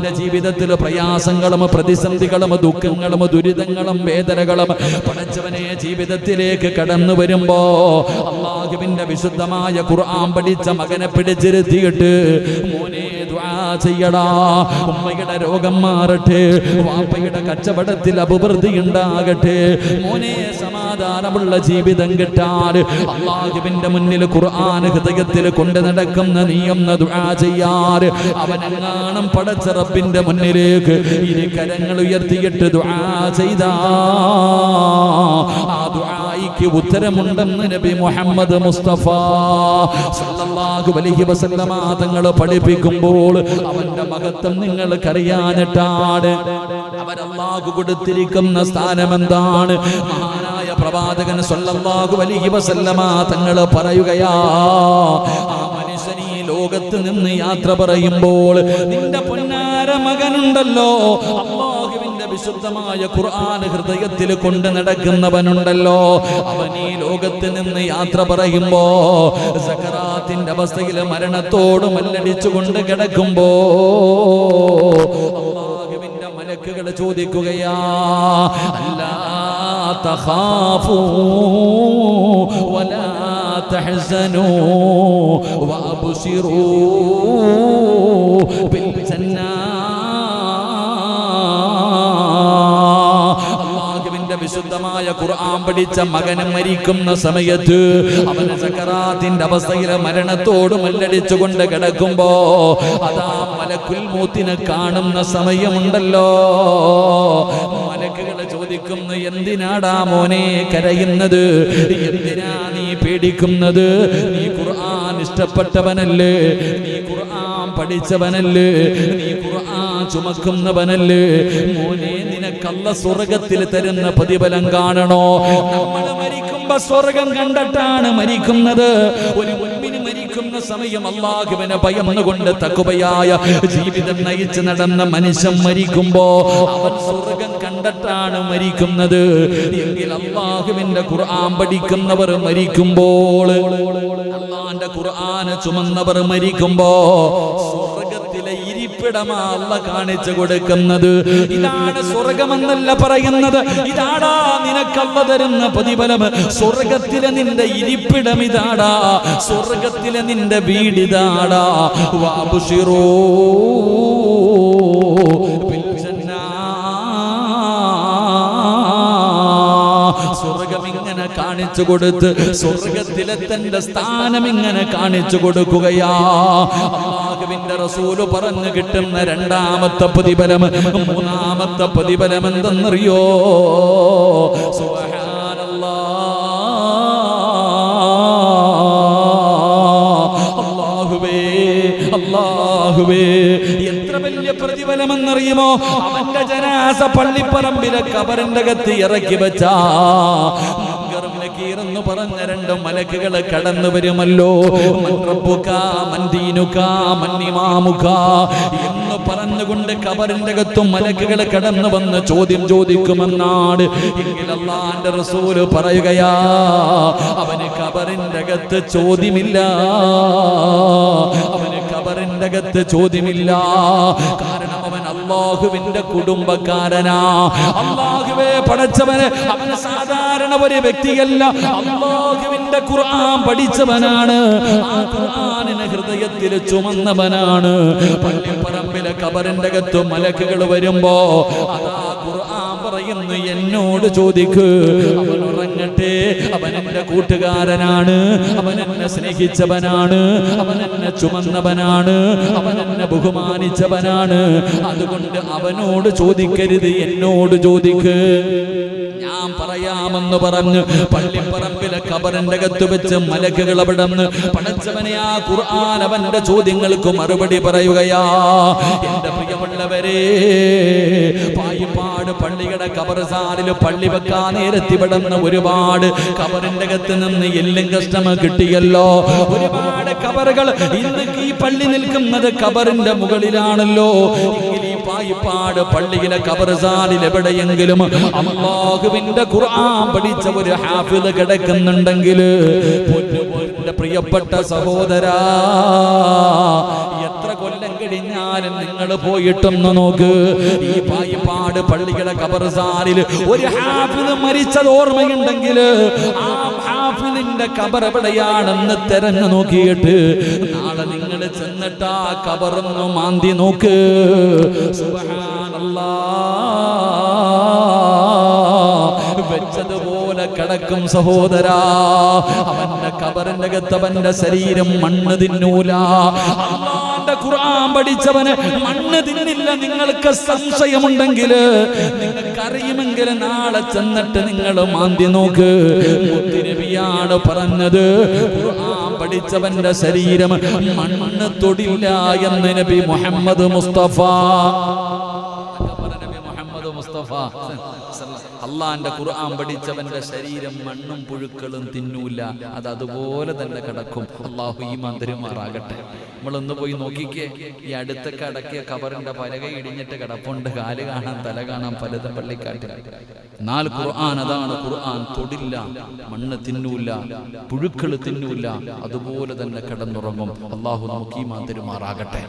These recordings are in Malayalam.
അള്ളാഹുവിന്റെ ജീവിതത്തിൽ പ്രയാസങ്ങളും പ്രതിസന്ധികളും ദുഃഖങ്ങളും ദുരിതങ്ങളും വേദനകളും പടച്ചവനെ ജീവിതത്തിലേക്ക് കടന്നു വരുമ്പോ അള്ളാഹുവിന്റെ വിശുദ്ധമായ ഖുർആൻ പഠിച്ച മകനെ പിടിച്ചിരുത്തിയിട്ട് മോനെ ദുആ ചെയ്യടാ, ഉമ്മയുടെ രോഗം മാറട്ടെ, വാപ്പയുടെ കച്ചവടത്തിൽ അഭിവൃദ്ധി ഉണ്ടാകട്ടെ, മോനെ സമാധാനമുള്ള ജീവിതം കിട്ടാൻ അള്ളാഹുവിന്റെ മുന്നിൽ ഖുർആൻ ഹൃദയത്തിൽ കൊണ്ട് നടക്കുന്ന നീയൊന്ന് ദുആ ചെയ്യാൻ അവനെങ്ങാനും പടച്ച റബ്ബിന്റെ മുന്നിലേക്ക് ഇരു കരങ്ങൾ ഉയർത്തിയിട്ട് ദുആ ചെയ്താ ആ ദുആയ്ക്ക് ഉത്തരമുണ്ടെന്ന് നബി മുഹമ്മദ് മുസ്തഫ സല്ലല്ലാഹു അലൈഹി വസല്ലമ തങ്ങൾ പഠിപ്പിക്കുമ്പോൾ അവന്റെ മഹത്വം നിങ്ങൾക്കറിയാനിട്ടാണ്. അവൻ അല്ലാഹു കൊടുത്തിരിക്കുന്ന സ്ഥാനം എന്താണ്? മഹാനായ പ്രവാചകൻ സല്ലല്ലാഹു അലൈഹി വസല്ലമ തങ്ങൾ പറയുകയാ, ആ മനുഷ്യൻ ഈ ലോകത്ത് നിന്ന് യാത്ര പറയുമ്പോൾ നിന്റെ പൊന്നാര മകനുണ്ടല്ലോ, അല്ലാഹുവിന്റെ വിശുദ്ധമായ ഖുർആൻ ഹൃദയത്തിൽ കൊണ്ട് നടക്കുന്നവനുണ്ടല്ലോ, അവൻ ഈ ലോകത്ത് നിന്ന് യാത്ര പറയുമ്പോ സക്കറാത്തിന്റെ അവസ്ഥയിൽ മരണത്തോട് മല്ലടിച്ചുകൊണ്ട് കിടക്കുമ്പോ അല്ലാഹുവിന്റെ മലക്കുകൾ ചോദിക്കുകയാ, അല്ലാ തഖാഫൂ വലാ തഹ്സനൂ വഅബ്ശിറൂ ബിൽ ജന്നാ. വിശുദ്ധമായ ഖുർആൻ പഠിച്ച മകന് മരിക്കുന്ന സമയത്ത് അവന് സക്കറാത്തിന്റെ അവസ്ഥയിൽ മരണത്തോട് മല്ലടിച്ചുകൊണ്ട് കിടക്കുമ്പോ അതാ മലക്കുൽ മൗത്തിനെ കാണുന്ന സമയമുണ്ടല്ലോ, മലക്കുകൾ ചോദിക്കുന്നു, എന്തിനാടാ മോനെ കരയുന്നത്? എന്തിനാ നീ പേടിക്കുന്നത്? നീ ഖുർആൻ ഇഷ്ടപ്പെട്ടവനല്ലേ, നീ ഖുർആൻ പഠിച്ചവനല്ലേ, നീ ഖുർആൻ ചുമക്കുന്നവനല്ലേ, മോനെ നിനക്കല്ല സ്വർഗത്തിൽ തരുന്ന പ്രതിഫലം കാണണോ? നമ്മൾ മരിക്കുമ്പോ സ്വർഗം കണ്ടിട്ടാണ് മരിക്കുന്നത്. ഒരു മുഅ്മിൻ മരിക്കുന്ന സമയം അല്ലാഹുവിനെ ഭയന്നുകൊണ്ട് തഖ്വയായ ജീവിതം നയിച്ച് നടന്ന മനുഷ്യൻ മരിക്കുമ്പോ അവൻ സ്വർഗം കണ്ടിട്ടാണ് മരിക്കുന്നത്. എങ്കിൽ അല്ലാഹുവിന്റെ ഖുർആൻ പഠിക്കുന്നവർ മരിക്കുമ്പോൾ, അല്ലാഹുവിന്റെ ഖുർആൻ ചുമന്നവർ മരിക്കുമ്പോ സ്വർഗത്തിലെ ഇരിപ്പിടമാ അല്ലാഹ് കാണിച്ചു കൊടുക്കുന്നത്. ഇതാണ് സ്വർഗമെന്നല്ല പറയുന്നത്, ഇതാടാ നിനക്കല്ല തരുന്ന പ്രതിഫലം. സ്വർഗത്തിലെ നിന്റെ ഇരിപ്പിടം ഇതാടാ, സ്വർഗത്തിലെ നിന്റെ വീടിതാടാ. വഅബ്ശിറൂ ബിൽ ജന്നാ. സ്വർഗം ഇങ്ങനെ കാണിച്ചു കൊടുത്ത് സ്വർഗത്തിലെ തന്റെ സ്ഥാനം ഇങ്ങനെ കാണിച്ചു കൊടുക്കുകയാ. അല്ലാഹുവിന്റെ റസൂല് പറഞ്ഞു കിട്ടുന്ന രണ്ടാമത്തെ പ്രതിഫലം, മൂന്നാമത്തെ പ്രതിഫലം എന്തെന്നറിയോ? സുബ്ഹാനല്ലാഹ്, അല്ലാഹുവേ അല്ലാഹുവേ, എത്ര വലിയ പ്രതിഫലമെന്നറിയുമോ? അവന്റെ ജനാസ പള്ളിപ്പറമ്പിലെ ഖബറിന്റെ അകത്ത് ഇറക്കി വെച്ചാ എന്ന് പറഞ്ഞ രണ്ട് മലക്കുകൾ കടന്നു വരുമല്ലോ. എന്ന് പറഞ്ഞുകൊണ്ട് ഖബറിന്റെ അകത്തും മലക്കുകൾ കടന്നു വന്ന് ചോദ്യം ചോദിക്കുമെന്നാണ്. എങ്കിൽ അല്ലാഹുവിന്റെ റസൂൽ പറയുകയാ, അവന് ഖബറിന്റെ അകത്ത് ചോദ്യമില്ല, അവന് ഖബറിന്റെ അകത്ത് ചോദ്യമില്ല. കാരണം അവൻ അല്ലാഹുവിന്റെ കുടുംബക്കാരനാ. അല്ലാഹുവേ പടച്ചവന് അവൻ സാധാരണ ഒരു വ്യക്തിയല്ല, അല്ലാഹുവിന്റെ ഖുർആൻ പഠിച്ചവനാണ്, ആ ഖുർആനിനെ ഹൃദയത്തിൽ ചുമന്നവനാണ്. പള്ളിപ്പറമ്പിലെ ഖബറിന്റെ അകത്ത് മലക്കുകൾ വരുമ്പോ അതാ ഖുർആൻ പറയുന്നു, എന്നോട് ചോദിക്ക്. അവൻ ഉറങ്ങട്ടെ, അവൻ എന്റെ കൂട്ടുകാരനാണ്, അവൻ എന്നെ സ്നേഹിച്ചവനാണ്, അവൻ എന്നെ ചുമന്നവനാണ്, അവൻ എന്നെ ബഹുമാനിച്ചവനാണ്. അതുകൊണ്ട് അവനോട് ചോദിക്കരുത്, എന്നോട് ചോദിക്ക്, ഞാൻ പറയാമെന്ന് പറഞ്ഞ് പള്ളിപ്പറമ്പിലെ ഖബറിന്റെ അകത്ത് വെച്ച് മലക്കുകൾ അവിടെ നിന്ന് പടച്ചവനെ ആ ഖുർആൻ അവന്റെ ചോദ്യങ്ങൾക്ക് മറുപടി പറയുകയാ. എന്റെ പ്രിയമുള്ളവരെ, പായിപ്പാട് പള്ളിയുടെ ഖബർസ്ഥാനിൽ പള്ളി വെക്കാൻ നേരത്തിവിടുന്ന ഒരുപാട് ഖബറിന്റെ അകത്ത് നിന്ന് എല്ലും കഷ്ടം കിട്ടിയല്ലോ. ഒരുപാട് ഖബറുകൾ ഇന്ന് ഈ പള്ളി നിൽക്കുന്നത് ഖബറിന്റെ മുകളിലാണല്ലോ. പായിപ്പാട് പള്ളിയിലെ ഖബർസ്ഥാനിൽ എവിടെയെങ്കിലും അല്ലാഹുവിന്റെ ഖുർആൻ പഠിച്ച ഒരു ഹാഫിദ് കിടക്കുന്നുണ്ടെങ്കിൽ പ്രിയപ്പെട്ട സഹോദരാ, എത്ര കൊല്ലം ഇടിഞ്ഞാലും നിങ്ങൾ പോയിട്ടൊന്ന് നോക്ക്. ഈ പായിപ്പാട് പള്ളിയുടെ ഖബർസ്ഥാനിൽ ഒരു ഹാഫിദ് മരിച്ചത് ഓർമ്മയുണ്ടെങ്കിൽ ആ ഹാഫിദിന്റെ ഖബർ എവിടെയാണെന്ന് തെരഞ്ഞു നോക്കിയിട്ട് നാളെ നിങ്ങൾ ചെന്നിട്ട് ആ ഖബറൊന്ന് മാന്തി നോക്ക്. വെച്ചതുപോലെ കിടക്കും സഹോദരാ. അവന്റെ ഖബറിന്റെ അകത്തവന്റെ ശരീരം മണ്ണ് തിന്നൂല. അല്ലാഹുവിന്റെ ഖുർആൻ പഠിച്ചവന് മണ്ണ് തിന്നില്ല. നിങ്ങൾക്ക് സംശയമുണ്ടെങ്കിൽ നിങ്ങൾക്കറിയുമെങ്കിൽ നാളെ ചെന്നിട്ട് നിങ്ങൾ മാന്തി നോക്ക്. മുത്തുനബിയാണ് പറഞ്ഞത്, ഖുർആൻ പഠിച്ചവന്റെ ശരീരം മണ്ണ് തൊടില്ല എന്ന് നബി മുഹമ്മദ് മുസ്തഫ. അള്ളാന്റെ ഖുർആൻ പഠിച്ചവന്റെ ശരീരം മണ്ണും പുഴുക്കളും തിന്നൂല. അത് അതുപോലെ തന്നെ കിടക്കും. അള്ളാഹു ഈമാൻ തരുമാറാകട്ടെ. നമ്മളൊന്ന് പോയി നോക്കിക്കേ. ഈ അടുത്തൊക്കെ അടക്കിയ ഖബറിന്റെ പലക ഇടിഞ്ഞിട്ട് കിടപ്പുണ്ട്. കാല് കാണാൻ തല കാണാൻ പലതും പള്ളിക്കാട്ടിൽ. എന്നാൽ ഖുർആൻ അതാണ്. ഖുർആൻ തൊടില്ല, മണ്ണ് തിന്നൂല, പുഴുക്കൾ തിന്നൂല. അതുപോലെ തന്നെ കിടന്നുറങ്ങും. അള്ളാഹു നമുക്ക് ഈമാൻ തരുമാറാകട്ടെ.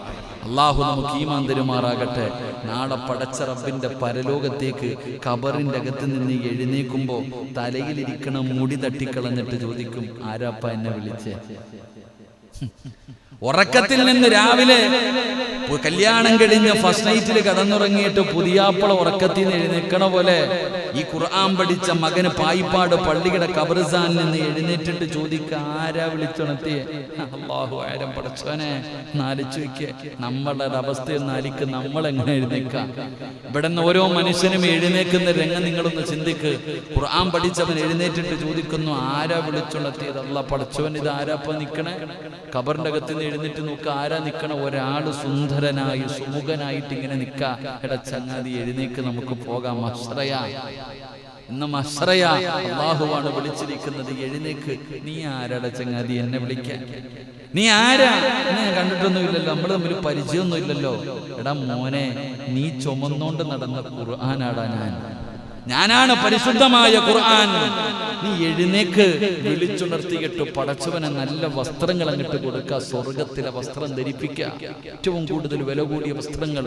അള്ളാഹു നമുക്ക് ഈമാൻ തരുമാറാകട്ടെ. നാളെ പടച്ച റബ്ബിന്റെ പരലോകത്തേക്ക് ഖബറിന്റെ അകത്ത് നിന്ന് എഴുന്നേക്കുമ്പോ തലയിലിരിക്കണ മുടി തട്ടിക്കളഞ്ഞിട്ട് ചോദിക്കും, ആരാപ്പ എന്നെ വിളിച്ചേ? ഉറക്കത്തിൽ നിന്ന് രാവിലെ കല്യാണം കഴിഞ്ഞ് ഫസ്റ്റ് നൈറ്റിൽ കടന്നുറങ്ങിയിട്ട് പുതിയാപ്പള ഉറക്കത്തിൽ നിന്ന് എഴുന്നേക്കണ പോലെ ഈ ഖുർആൻ പഠിച്ച മകന് പായിപ്പാട് പള്ളിയുടെ ഖബർസ്ഥാനിൽ നിന്ന് എഴുന്നേറ്റിട്ട് ചോദിക്ക, ആരാ വിളിച്ചുണർത്തിയേ? അല്ലാഹു ആരം പടച്ചോനെ നാലിച്ചു വെക്ക്. നമ്മളുടെ അവസ്ഥയൊന്ന് ആലിക്ക്. നമ്മളെങ്ങനെ എഴുന്നേക്കാം? ഇവിടെ നിന്ന് ഓരോ മനുഷ്യനും എഴുന്നേക്കുന്ന രംഗം നിങ്ങളൊന്ന് ചിന്തിക്ക്. ഖുർആൻ പഠിച്ചവൻ എഴുന്നേറ്റിട്ട് ചോദിക്കുന്നു, ആരാ വിളിച്ചുണർത്തിയത്? അല്ലാ പടച്ചോൻ, ഇത് ആരാപ്പ നിക്കണേ? ഖബറിന്റെ അകത്ത് നിന്ന് എഴുന്നേറ്റ് നോക്കുക, ആരാ നിക്കണ? ഒരാള് സുന്ദരനായി സുമുഖനായിട്ട് ഇങ്ങനെ നിക്ക. എടാ ചങ്ങാതി എഴുന്നേക്ക്, നമുക്ക് പോകാം. മശ്റയാ, ഇന്ന് മശ്റയാ. അല്ലാഹുവാണ് വിളിച്ചിരിക്കുന്നത്. എഴുന്നേക്ക്. നീ ആരാടാ ചങ്ങാതി എന്നെ വിളിക്കാൻ? നീ ആരാ? ഞാൻ കണ്ടിട്ടൊന്നും ഇല്ലല്ലോ, നമ്മൾ തമ്മിൽ പരിചയമൊന്നും ഇല്ലല്ലോ. എടാ മോനെ, നീ ചുമന്നോണ്ട് നടന്ന ഖുർആനാടാ ഞാനാണ് പരിശുദ്ധമായ ഖുർആൻ. നീ എഴുന്നേക്ക്. വിളിച്ചുണർത്തിയിട്ട് പടച്ചവനെ നല്ല വസ്ത്രങ്ങൾ അങ്ങിട്ട് കൊടുക്കുക. സ്വർഗത്തിലെ വസ്ത്രം ധരിപ്പിക്കുക. ഏറ്റവും കൂടുതൽ വില കൂടിയ വസ്ത്രങ്ങൾ,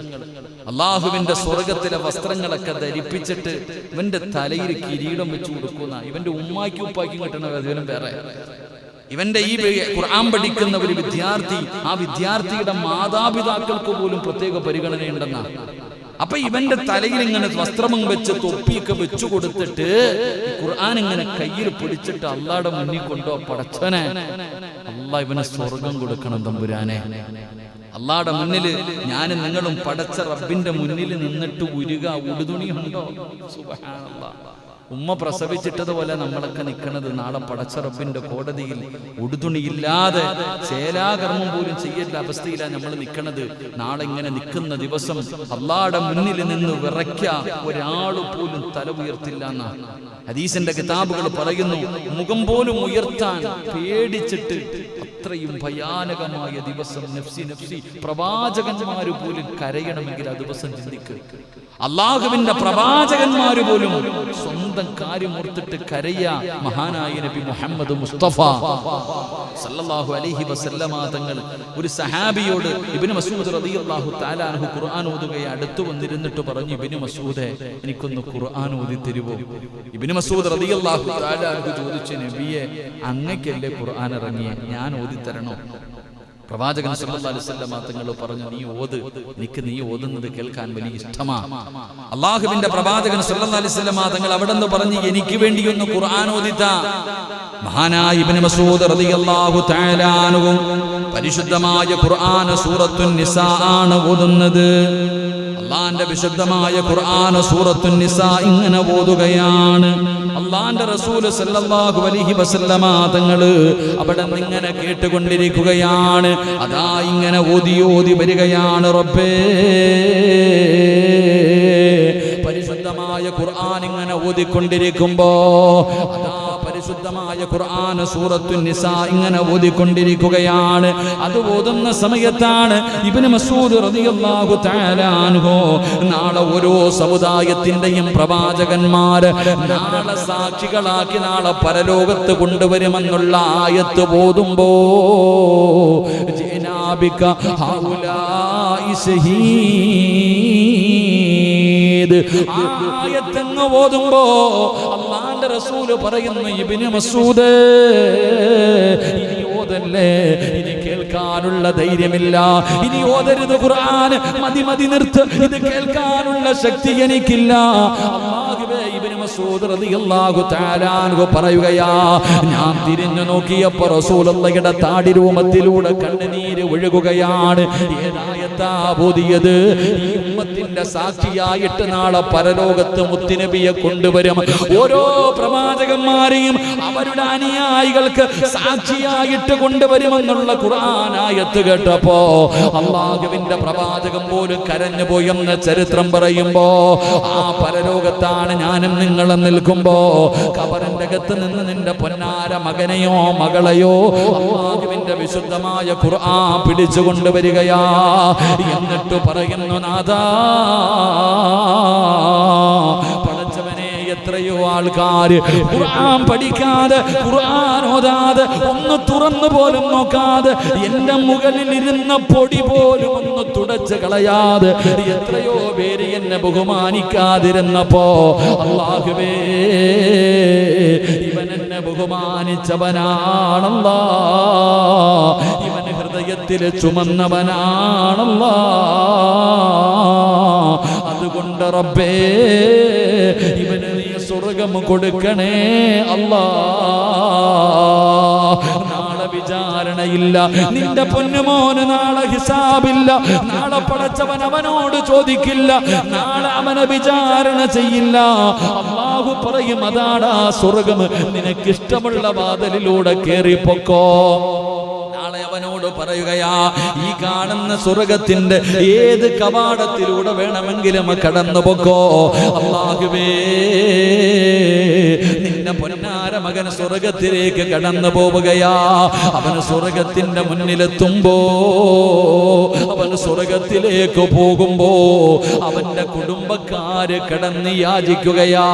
അള്ളാഹുവിന്റെ സ്വർഗത്തിലെ വസ്ത്രങ്ങളൊക്കെ ധരിപ്പിച്ചിട്ട് ഇവന്റെ തലയിൽ കിരീടം വെച്ച് കൊടുക്കുന്ന, ഇവന്റെ ഉമ്മാക്കും ഉപ്പാക്കും കിട്ടുന്ന അതിലും വേറെ. ഇവന്റെ ഈ ഖുർആൻ പഠിക്കുന്ന ഒരു വിദ്യാർത്ഥി, ആ വിദ്യാർത്ഥിയുടെ മാതാപിതാക്കൾക്ക് പോലും പ്രത്യേക പരിഗണനയുണ്ടെന്നാ. അപ്പൊ ഇവന്റെ തലയിൽ ഇങ്ങനെ വസ്ത്രവും വെച്ച് തൊപ്പിയൊക്കെ വെച്ചു കൊടുത്തിട്ട് ഖുർആൻ ഇങ്ങനെ കയ്യിൽ പിടിച്ചിട്ട് അള്ളാടെ മുന്നിൽ കൊണ്ടോ. പടച്ചവനെ, അള്ളാഹ് ഇവനെ സ്വർഗം കൊടുക്കണം തമ്പുരാനെ. അള്ളാടെ മുന്നില് ഞാനും നിങ്ങളും പടച്ച റബ്ബിന്റെ മുന്നിൽ നിന്നിട്ട് ഉരുക. ഉടുതുണിയുണ്ടോ? സുബ്ഹാനല്ലാഹ്. ഉമ്മ പ്രസവിച്ചിട്ടതുപോലെ നമ്മളൊക്കെ നിൽക്കുന്നത് നാളെ പടച്ച റബ്ബിന്റെ കോടതിയിൽ. ഉടുതുണിയില്ലാതെ ചേലാകർമ്മം പോലും ചെയ്യേണ്ട അവസ്ഥയിലാണ് നമ്മൾ നിൽക്കുന്നത്. നാളെ ഇങ്ങനെ നിൽക്കുന്ന ദിവസം അള്ളാടെ മുന്നിൽ നിന്ന് വിറയ്ക്ക ഒരാള് പോലും തല ഉയർത്തില്ല എന്നാ ഹദീസിന്റെ കിതാബുകൾ പറയുന്നു. മുഖം പോലും ഉയർത്താൻ പേടിച്ചിട്ട് അത്രയും ഭയാനകമായ ദിവസം. നഫ്സി നഫ്സി. പ്രവാചകന്മാര് പോലും കരയണമെങ്കിൽ ആ ദിവസം ചിന്തിക്കുക. അള്ളാഹുവിന്റെ പ്രവാചകന്മാര് പോലും സ്വന്തം കാര്യം ഓർത്തിട്ട് കരയ. മഹാനായ നബി മുഹമ്മദ് മുസ്തഫ സല്ലല്ലാഹു അലൈഹി വസല്ലമ തങ്ങൾ ഒരു സഹാബിയോട്, ഇബ്നു മസ്ഊദ് റളിയല്ലാഹു തആല അൻഹു ഖുർആൻ ഓതുകയെ അടുത്ത് വന്നിരുന്നിട്ട് പറഞ്ഞു, ഇബ്നു മസ്ഊദേ, എനിക്കൊന്ന് ഖുർആൻ ഓതി തരുവോ? ഇബ്നു മസ്ഊദ് റളിയല്ലാഹു തആല അൻഹു ചോദിച്ചു, നബിയെ, അങ്ങക്കല്ലേ ഖുർആൻ ഇറങ്ങിയേ, ഞാൻ ഓതി തരണോ? പ്രവാചകൻ സല്ലല്ലാഹു അലൈഹി വസല്ലം തങ്ങൾ പറഞ്ഞു, നീ ഓത്, എനിക്ക് നീ ഓതുന്നത് കേൾക്കാൻ വലിയ ഇഷ്ടമാണ്. അള്ളാഹുവിന്റെ പ്രവാചകൻ സല്ലല്ലാഹു അലൈഹി വസല്ലം തങ്ങൾ അവിടെ നിന്ന് പറഞ്ഞു, എനിക്ക് വേണ്ടി ഒന്ന് ഖുർആൻ ഓതിത്താ. മഹാനായ ഇബ്നു മസ്ഊദ് റളിയല്ലാഹു തആല അൻഹു പരിശുദ്ധമായ ഖുർആൻ സൂറത്തുൻ നിസാ ആണ് ഓതുന്നത്. അള്ളാന്റെ വിശുദ്ധമായ ഖുർആൻ സൂറത്തുൻ നിസാ ഇങ്ങനെ ഓതുകയാണ്. അള്ളാന്റെ റസൂൽ സല്ലല്ലാഹു അലൈഹി വസല്ലമ തങ്ങള് അവിടെ ഇങ്ങനെ കേട്ടുകൊണ്ടിരിക്കുകയാണ്. അതാ ഇങ്ങനെ ഓതി ഓതി വരികയാണ്. റബ്ബേ, പരിശുദ്ധമായ ഖുർആൻ ഇങ്ങനെ ഓതിക്കൊണ്ടിരിക്കുമ്പോ അതാ വിശുദ്ധമായ ഖുർആൻ സൂറത്തു നിസാ ഇങ്ങനെ ഓതിക്കൊണ്ടിരിക്കുകയാണ്. അത് ഓതുന്ന സമയത്താണ് ഇബ്നു മസ്ഊദ് റളിയല്ലാഹു തആല അൻഹു നാളെ ഓരോ സമുദായത്തിന്റെയും പ്രവാചകന്മാര് നാളെ സാക്ഷികളാക്കി നാളെ പരലോകത്ത് കൊണ്ടുവരുമെന്നുള്ള ആയത്ത് ഓതുമ്പോ ജനാബിക ഹൗലാഇ ഷഹീദ് ആയത്തങ്ങ് ഓതുമ്പോ അല്ലാഹുവിന്റെ റസൂല് പറയുന്നു, ഇബ്നു മസ്ഊദ് ഇനി ഓതല്ലേ, ഇനി കേൾക്കാനുള്ള ധൈര്യമില്ല, ഇനി ഓതരുത് ഖുർആൻ, മതി നിർത്ത്, ഇത് കേൾക്കാനുള്ള ശക്തി എനിക്കില്ല. അല്ലാഹുവേ, ഇബ്നു മസ്ഊദ് റളിയല്ലാഹു തആല അൻഹു പറയുകയാ, ഞാൻ തിരിഞ്ഞു നോക്കിയപ്പോൾ റസൂലുള്ളാഹിയുടെ താടി രൂപത്തിലൂടെ കണ്ണുനീര് ഒഴുകുകയാണ്. ഏതായത്താ ഓതിയത്? ഈ ഉമ്മത്തിന്റെ സാക്ഷിയായിട്ട് നാളെ പരലോകത്ത് മുത്തുനബിയെ കൊണ്ടുവരും. ഓരോ പ്രവാചകന്മാരെയും അവരുടെ അനുയായികൾക്ക് സാക്ഷിയായിട്ട് കൊണ്ടുവരുമെന്നുള്ള ഖുർആൻ ആയത്ത് കേട്ടപ്പോ അല്ലാഹുവിന്റെ പ്രവാചകൻ പോലും കരഞ്ഞുപോയെന്ന് ചരിത്രം പറയുമ്പോ, ആ പരലോകത്താണ് ഞാനും നിങ്ങളും നിൽക്കുമ്പോ ഖബറിന്റെ അകത്ത് നിന്ന് നിന്റെ പൊന്നാര മകനെയോ മകളെയോ അല്ലാഹുവിന്റെ വിശുദ്ധമായ ഖുർആൻ പിടിച്ചു കൊണ്ടുവരികയാ. എന്നിട്ട് പറയുന്നു, നാഥാ, എത്രയോ ആൾക്കാർ ഖുർആൻ പഠിക്കാതെ, ഖുർആൻ ഓതാതെ, ഒന്ന് തുറന്നു പോലും നോക്കാതെ, എന്റെ മുകളിൽ ഇരുന്ന പൊടി പോലും ഒന്ന് തുടച്ച് കളയാതെ എത്രയോ പേര് എന്നെ ബഹുമാനിക്കാതിരുന്നപ്പോ അല്ലാഹുവേ, ഇവൻ എന്നെ ബഹുമാനിച്ചവനാണല്ലാ, ഇവൻ ഹൃദയത്തിൽ ചുമന്നവനാണല്ലാ. അതുകൊണ്ട് റബ്ബേ, ഇവന് നീ സ്വർഗം കൊടുക്കണേ അല്ലാ. നാളെ വിചാരണയില്ല, നിന്റെ പൊന്നുമോന് നാളെ ഹിസാബില്ല, നാളെ പടച്ചവൻ അവനോട് ചോദിക്കില്ല, നാളെ അവനെ വിചാരണ ചെയ്യില്ല. അല്ലാഹു പറയും, അതാടാ സ്വർഗം, നിനക്കിഷ്ടമുള്ള വാതിലിലൂടെ കേറിപ്പൊക്കോ. നാളെ അവനോട് പറയുകയാ, ഈ കാണുന്ന സ്വർഗത്തിന്റെ ഏത് കവാടത്തിലൂടെ വേണമെങ്കിലും കടന്നു പൊക്കോ. അല്ലാഹുവേ, നിന്റെ പൊന്നാര മകൻ സ്വർഗത്തിലേക്ക് കടന്നു പോവുകയാ. അവന് സ്വർഗത്തിന്റെ മുന്നിലെത്തുമ്പോ, അവൻ സ്വർഗത്തിലേക്ക് പോകുമ്പോ അവന്റെ കുടുംബക്കാര് കടന്ന് യാചിക്കുകയാ.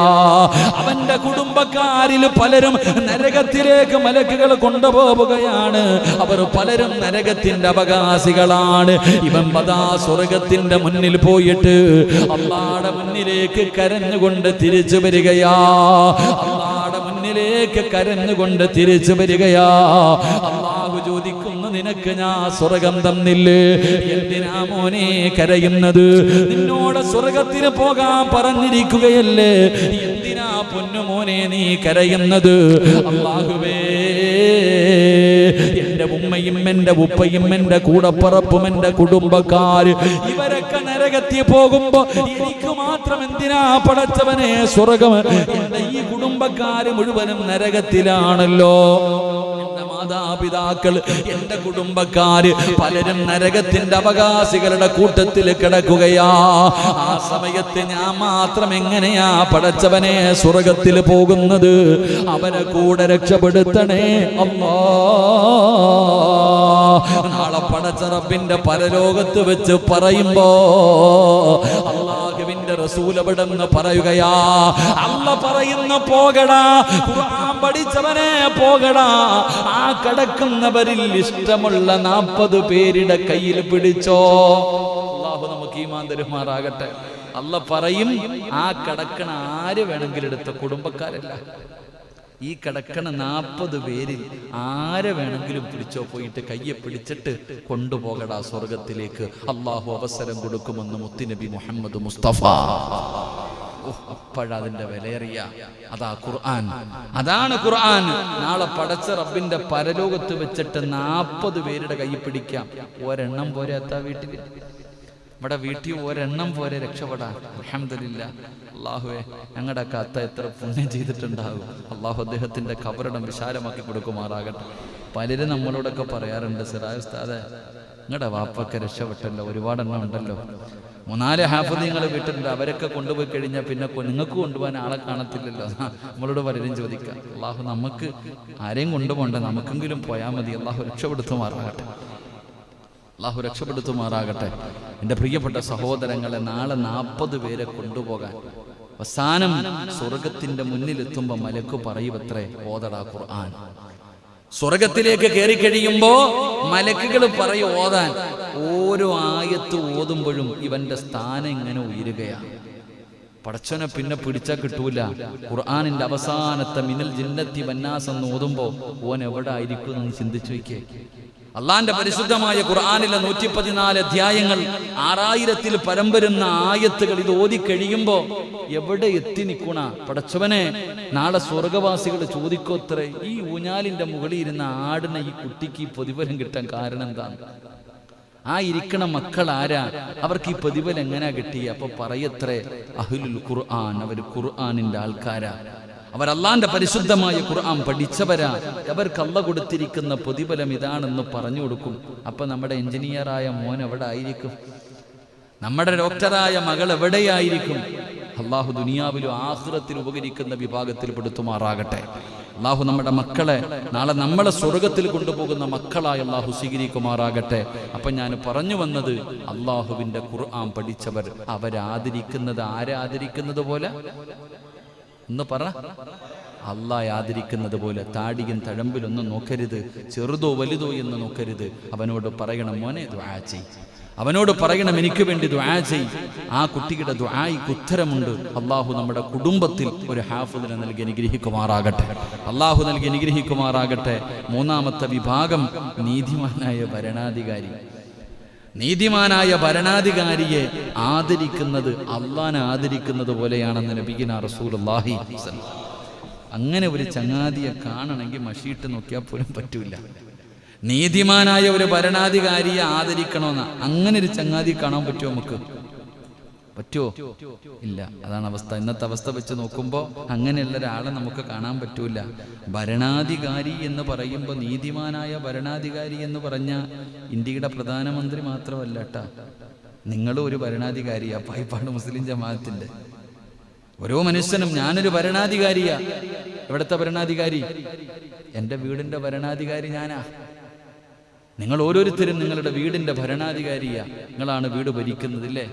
അവന്റെ കുടുംബക്കാരിൽ പലരും നരകത്തിലേക്ക് മലക്കുകൾ കൊണ്ടുപോവുകയാണ്. അവർ പലരും നരകത്തിന്റെ അവകാശികളാണ്. ഇവൻ പദാ സ്വർഗത്തിന്റെ മുന്നിൽ പോയിട്ട് അല്ലാഹുവിന്റെ മുന്നിലേക്ക് കരഞ്ഞുകൊണ്ട് തിരിച്ചു വരികയാ. അല്ലാഹുവിന്റെ മുന്നിലേക്ക് കരഞ്ഞുകൊണ്ട് തിരിച്ചു വരികയാ. അല്ലാഹു ചോദിക്കുന്നു, നിനക്ക് ഞാൻ സ്വർഗം തന്നില്ലേ, എന്തിനാ മോനെ കരയുന്നത്? നിന്നോട് സ്വർഗത്തിന് പോകാൻ പറഞ്ഞിരിക്കുകയല്ലേ, എന്തിനാ പൊന്നുമോനെ നീ കരയുന്നത്? അല്ലാഹുവേ, എന്റെ ഉമ്മയും എന്റെ ഉപ്പയും എന്റെ കൂടപ്പറപ്പും എന്റെ കുടുംബക്കാര് ഇവരൊക്കെ നരകത്തിൽ പോകുമ്പോ എനിക്ക് മാത്രം എന്തിനാ പടച്ചവനെ സ്വർഗം? എന്റെ ഈ കുടുംബക്കാര് മുഴുവനും നരകത്തിലാണല്ലോ. എന്റെ മാതാപിതാക്കൾ, എന്റെ കുടുംബക്കാര് പലരും നരകത്തിന്റെ അവകാശികളുടെ കൂട്ടത്തിൽ കിടക്കുകയാ. ആ സമയത്ത് ഞാൻ മാത്രം എങ്ങനെയാ പടച്ചവനെ സ്വർഗത്തിൽ പോകുന്നത്? അവനെ കൂടെ രക്ഷപ്പെടുത്തണേ അല്ലാ. നാളെ പടച്ച റബ്ബിന്റെ പരലോകത്ത് വെച്ച് പറയുമ്പോ അല്ലാഹുവിന്റെ റസൂൽ അവിടെന്ന് പറയുകയാ, അല്ലാഹ് പറയുന്ന പോകടാ, ഖുർആൻ പഠിച്ചവനെ പോകടാ, ആ കിടക്കുന്നവരിൽ ഇഷ്ടമുള്ള 40 പേരുടെ കയ്യിൽ പിടിച്ചോ. അല്ലാഹു നമുക്ക് ഈമാൻ തരുമാറാകട്ടെ. അല്ലാഹ് പറയും, ആ കിടക്കണ ആര് വേണമെങ്കിലും എടുത്ത കുടുംബക്കാരല്ല, ഈ കിടക്കണ 40 പേരിൽ ആരെ വേണമെങ്കിലും പിടിച്ചോ, പോയിട്ട് കയ്യെ പിടിച്ചിട്ട് കൊണ്ടുപോകടാ സ്വർഗത്തിലേക്ക്. അള്ളാഹു അവസരം കൊടുക്കുമെന്ന് മുത്തുനബി മുഹമ്മദ് മുസ്തഫ. അപ്പോഴതിന്റെ വിലയേറിയ അതാ ഖുർആൻ, അതാണ് ഖുർആൻ. നാളെ പടച്ച റബ്ബിന്റെ പരലോകത്ത് വെച്ചിട്ട് 40 പേരുടെ കൈ പിടിക്കാം. ഒരെണ്ണം പോരെ എത്താ വീട്ടില്? ഇവിടെ വീട്ടിൽ ഒരെണ്ണം പോലെ രക്ഷപ്പെടാൻ. അൽഹംദുലില്ലാ. അല്ലാഹുവേ, ഞങ്ങളുടെ കത്ത എത്ര പുണ്യം ചെയ്തിട്ടുണ്ടാകും. അള്ളാഹു അദ്ദേഹത്തിന്റെ ഖബറിടം വിശാലമാക്കി കൊടുക്കുമാറാകട്ടെ. പലരും നമ്മളോടൊക്കെ പറയാറുണ്ട്, സിറാജ് ഉസ്താദേ, നിങ്ങളുടെ വാപ്പൊക്കെ രക്ഷപ്പെട്ടല്ലോ, ഒരുപാടെണ്ണം ഉണ്ടല്ലോ. 3-4 ഹാഫിദീങ്ങൾ വീട്ടിലുണ്ട്. അവരൊക്കെ കൊണ്ടുപോയി കഴിഞ്ഞാൽ പിന്നെ നിങ്ങൾക്ക് കൊണ്ടുപോകാൻ ആളെ കാണത്തില്ലല്ലോ. നമ്മളോട് പലരും ചോദിക്കാം. അള്ളാഹു നമുക്ക് ആരെയും കൊണ്ടുപോകണ്ട, നമുക്കെങ്കിലും പോയാൽ മതി. അള്ളാഹു രക്ഷപ്പെടുത്തുമാറാകട്ടെ, അള്ളാഹു രക്ഷപ്പെടുത്തുമാറാകട്ടെ. എൻ്റെ പ്രിയപ്പെട്ട സഹോദരങ്ങളെ, നാളെ 40 പേരെ കൊണ്ടുപോകാൻ അവസാനം സ്വർഗത്തിന്റെ മുന്നിലെത്തുമ്പോൾ മലക്ക് പറയുവത്രേ, ഓതടാ ഖുർആൻ. സ്വർഗത്തിലേക്ക് കയറി കഴിയുമ്പോ മലക്കുകൾ പറയും ഓതാൻ. ഓരോ ആയത്ത് ഓതുമ്പോഴും ഇവന്റെ സ്ഥാനം ഇങ്ങനെ ഉയരുകയാണ്. പടച്ചവനെ പിന്നെ പിടിച്ചാൽ കിട്ടൂല. ഖുർആനിന്റെ അവസാനത്തെ മിനൽ ജിന്നത്തി വന്നാസ് എന്ന് ഓതുമ്പോ ഓൻ എവിടെ ആയിരിക്കും എന്ന് ചിന്തിച്ചു വയ്ക്കേ. അള്ളാന്റെ പരിശുദ്ധമായ ഖുർആനിലെ 114 അധ്യായങ്ങൾ, 6000-ൽ പരം വരുന്ന ആയത്തുകൾ ഇത് ഓതി കഴിയുമ്പോ എവിടെ എത്തി നിൽക്കണ പടച്ചവനെ. നാളെ സ്വർഗവാസികൾ ചോദിക്കോത്രേ, ഈ ഊഞ്ഞാലിന്റെ മുകളിൽ ഇരുന്ന ആടിന ഈ കുട്ടിക്ക് ഈ പ്രതിഫലം കിട്ടാൻ കാരണം എന്താണ്? ആ ഇരിക്കണ മക്കൾ ആരാ? അവർക്ക് ഈ പ്രതിഫലം എങ്ങനെയാ കിട്ടിയ? അപ്പൊ പറയത്രേ, അഹ്ലുൽ ഖുർആൻ, അവർ ഖുർആനിന്റെ ആൾക്കാരാ, അവർ അള്ളാന്റെ പരിശുദ്ധമായ ഖുർആൻ പഠിച്ചവരാ, അവർക്ക് അള്ള കൊടുത്തിരിക്കുന്ന പ്രതിഫലം ഇതാണെന്ന് പറഞ്ഞു കൊടുക്കും. അപ്പൊ നമ്മുടെ എഞ്ചിനീയറായ മോൻ എവിടെ ആയിരിക്കും? നമ്മുടെ ഡോക്ടറായ മകൾ എവിടെയായിരിക്കും? അള്ളാഹു ദുനിയാവിലും ആഖിറത്തിലും ഉപകരിക്കുന്ന വിഭാഗത്തിൽ പെടുത്തുമാറാകട്ടെ. അള്ളാഹു നമ്മുടെ മക്കളെ നാളെ നമ്മളെ സ്വർഗത്തിൽ കൊണ്ടുപോകുന്ന മക്കളായി അള്ളാഹു സ്വീകരിക്കുമാറാകട്ടെ. അപ്പൊ ഞാൻ പറഞ്ഞു വന്നത്, അള്ളാഹുവിന്റെ ഖുർആൻ പഠിച്ചവർ അവരാദരിക്കുന്നത് ആരാദരിക്കുന്നത് പോലെ ഒന്ന് പറ, അള്ളാഹ് ആദരിക്കുന്നത് പോലെ. താടിയും തഴമ്പിലൊന്നും നോക്കരുത്, ചെറുതോ വലുതോ എന്ന് നോക്കരുത്. അവനോട് പറയണം, മോനെ ദുആ ചെയ്, അവനോട് പറയണം എനിക്ക് വേണ്ടി ദുആ ചെയ്. ആ കുട്ടിയുടെ ദുആയ്ക്ക് ഉത്തരമുണ്ട്. അള്ളാഹു നമ്മുടെ കുടുംബത്തിൽ ഒരു ഹാഫിദിനെ നൽകി അനുഗ്രഹിക്കുമാറാകട്ടെ, അള്ളാഹു നൽകി അനുഗ്രഹിക്കുമാറാകട്ടെ. 3-ാമത്തെ വിഭാഗം നീതിമാനായ ഭരണാധികാരി. നീതിമാനായ ഭരണാധികാരിയെ ആദരിക്കുന്നത് അള്ളാനെ ആദരിക്കുന്നത് പോലെയാണെന്ന് നബിയിന റസൂലുള്ളാഹി. അങ്ങനെ ഒരു ചങ്ങാതിയെ കാണണമെങ്കിൽ മഷീട്ട് നോക്കിയാൽ പോലും പറ്റൂല. നീതിമാനായ ഒരു ഭരണാധികാരിയെ ആദരിക്കണമെന്ന് അങ്ങനെ ഒരു ചങ്ങാതി കാണാൻ പറ്റുമോ? നമുക്ക് പറ്റുമോ? ഇല്ല. അതാണ് അവസ്ഥ. ഇന്നത്തെ അവസ്ഥ വെച്ച് നോക്കുമ്പോൾ അങ്ങനെയുള്ള ഒരാളെ നമുക്ക് കാണാൻ പറ്റൂല. ഭരണാധികാരി എന്ന് പറയുമ്പോൾ, നീതിമാനായ ഭരണാധികാരി എന്ന് പറഞ്ഞ ഇന്ത്യയുടെ പ്രധാനമന്ത്രി മാത്രമല്ല കേട്ടാ, നിങ്ങളും ഒരു ഭരണാധികാരിയാ. പായിപ്പാട് മുസ്ലിം ജമാഅത്തിന്റെ ഓരോ മനുഷ്യനും ഞാനൊരു ഭരണാധികാരിയാ. എവിടുത്തെ ഭരണാധികാരി? എൻ്റെ വീടിന്റെ ഭരണാധികാരി ഞാനാ. നിങ്ങൾ ഓരോരുത്തരും നിങ്ങളുടെ വീടിന്റെ ഭരണാധികാരിയാ. നിങ്ങളാണ് വീട് ഭരിക്കുന്നതില്ലേ,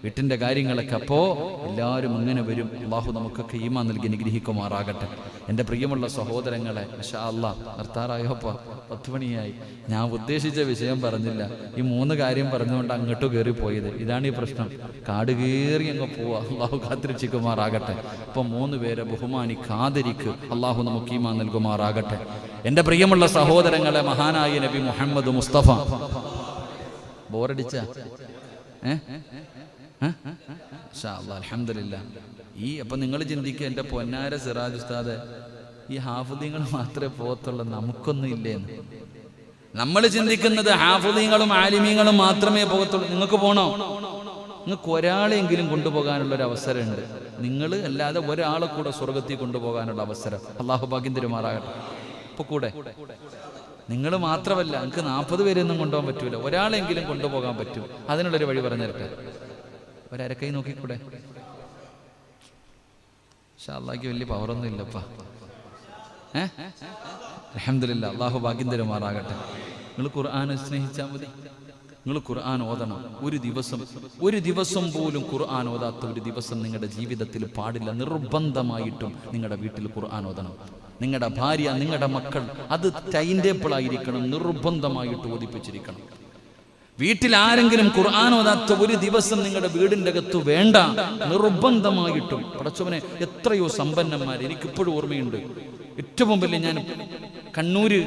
വീട്ടിന്റെ കാര്യങ്ങളൊക്കെ. അപ്പോ എല്ലാവരും ഇങ്ങനെ വരും. അള്ളാഹു നമുക്കൊക്കെ ഈമാൻ നൽകി അനുഗ്രഹിക്കുമാറാകട്ടെ. എൻ്റെ പ്രിയമുള്ള സഹോദരങ്ങളെ, ഇൻഷാ അല്ലാഹ് നിർത്താറായോപ്പ 10 മണിയായി. ഞാൻ ഉദ്ദേശിച്ച വിഷയം പറഞ്ഞില്ല. ഈ 3 കാര്യം പറഞ്ഞുകൊണ്ട് അങ്ങോട്ട് കയറി പോയത്. ഇതാണ് ഈ പ്രശ്നം. കാട് കയറി അങ്ങ് പോവാ. അള്ളാഹു കാത്തിരക്ഷിക്കുമാറാകട്ടെ. അപ്പൊ 3 പേരെ ബഹുമാനിക്കാതിരിക്ക്. അള്ളാഹു നമുക്ക് ഈമാൻ നൽകുമാറാകട്ടെ. എൻ്റെ പ്രിയമുള്ള സഹോദരങ്ങളെ, മഹാനായ നബി മുഹമ്മദ് മുസ്തഫ. ബോറടിച്ച അൽഹംദുലില്ലാ. അപ്പൊ നിങ്ങൾ ചിന്തിക്കുക, എൻ്റെ പൊന്നാര സിറാജ് ഉസ്താദ്, ഈ ഹാഫിദീങ്ങൾ മാത്രമേ പോകത്തുള്ളൂ, നമുക്കൊന്നും ഇല്ലേന്ന്. നമ്മൾ ചിന്തിക്കുന്നത് ഹാഫിദീങ്ങളും ആലിമീങ്ങളും മാത്രമേ പോകത്തുള്ളൂ. നിങ്ങൾക്ക് പോണോ? നിങ്ങൾക്ക് ഒരാളെങ്കിലും കൊണ്ടുപോകാനുള്ള ഒരു അവസരമുണ്ട്. നിങ്ങൾ അല്ലാതെ ഒരാളെ കൂടെ സ്വർഗത്തിൽ കൊണ്ടുപോകാനുള്ള അവസരം അള്ളാഹു ഭാഗ്യം തരുമാറാകട്ടെ. ഇപ്പൊ കൂടെ നിങ്ങൾ മാത്രമല്ല, നിങ്ങൾക്ക് 40 പേരൊന്നും കൊണ്ടുപോകാൻ പറ്റൂല, ഒരാളെങ്കിലും കൊണ്ടുപോകാൻ പറ്റും. അതിനുള്ളൊരു വഴി പറഞ്ഞിരട്ടെ. ഒരരക്കൈ നോക്കിക്കൂടെ? അല്ലാഹ്ക്ക് വലിയ പവറൊന്നും ഇല്ലപ്പാ. അൽഹംദുലില്ലാ, അള്ളാഹു ഭാഗ്യം തരുമാറാകട്ടെ. നിങ്ങൾ ഖുർആനെ സ്നേഹിച്ചാൽ മതി. നിങ്ങൾ ഖുർആൻ ഓതണം. ഒരു ദിവസം പോലും ഖുർആൻ ഓതാത്ത ഒരു ദിവസം നിങ്ങളുടെ ജീവിതത്തിൽ പാടില്ല. നിർബന്ധമായിട്ടും നിങ്ങളുടെ വീട്ടിൽ ഖുർആൻ ഓതണം. നിങ്ങളുടെ ഭാര്യ, നിങ്ങളുടെ മക്കൾ, അത് ടൈം ടേബിൾ ആയിരിക്കണം, നിർബന്ധമായിട്ട് ഓതിപ്പിച്ചിരിക്കണം. വീട്ടിൽ ആരെങ്കിലും ഖുർആൻ ഓതാത്ത ഒരു ദിവസം നിങ്ങളുടെ വീടിൻ്റെ അകത്ത് വേണ്ട, നിർബന്ധമായിട്ടും. പടച്ചവനെ, എത്രയോ സമ്പന്നന്മാർ എനിക്കിപ്പോഴും ഓർമ്മയുണ്ട്. ഏറ്റവും വലിയ, ഞാൻ കണ്ണൂര്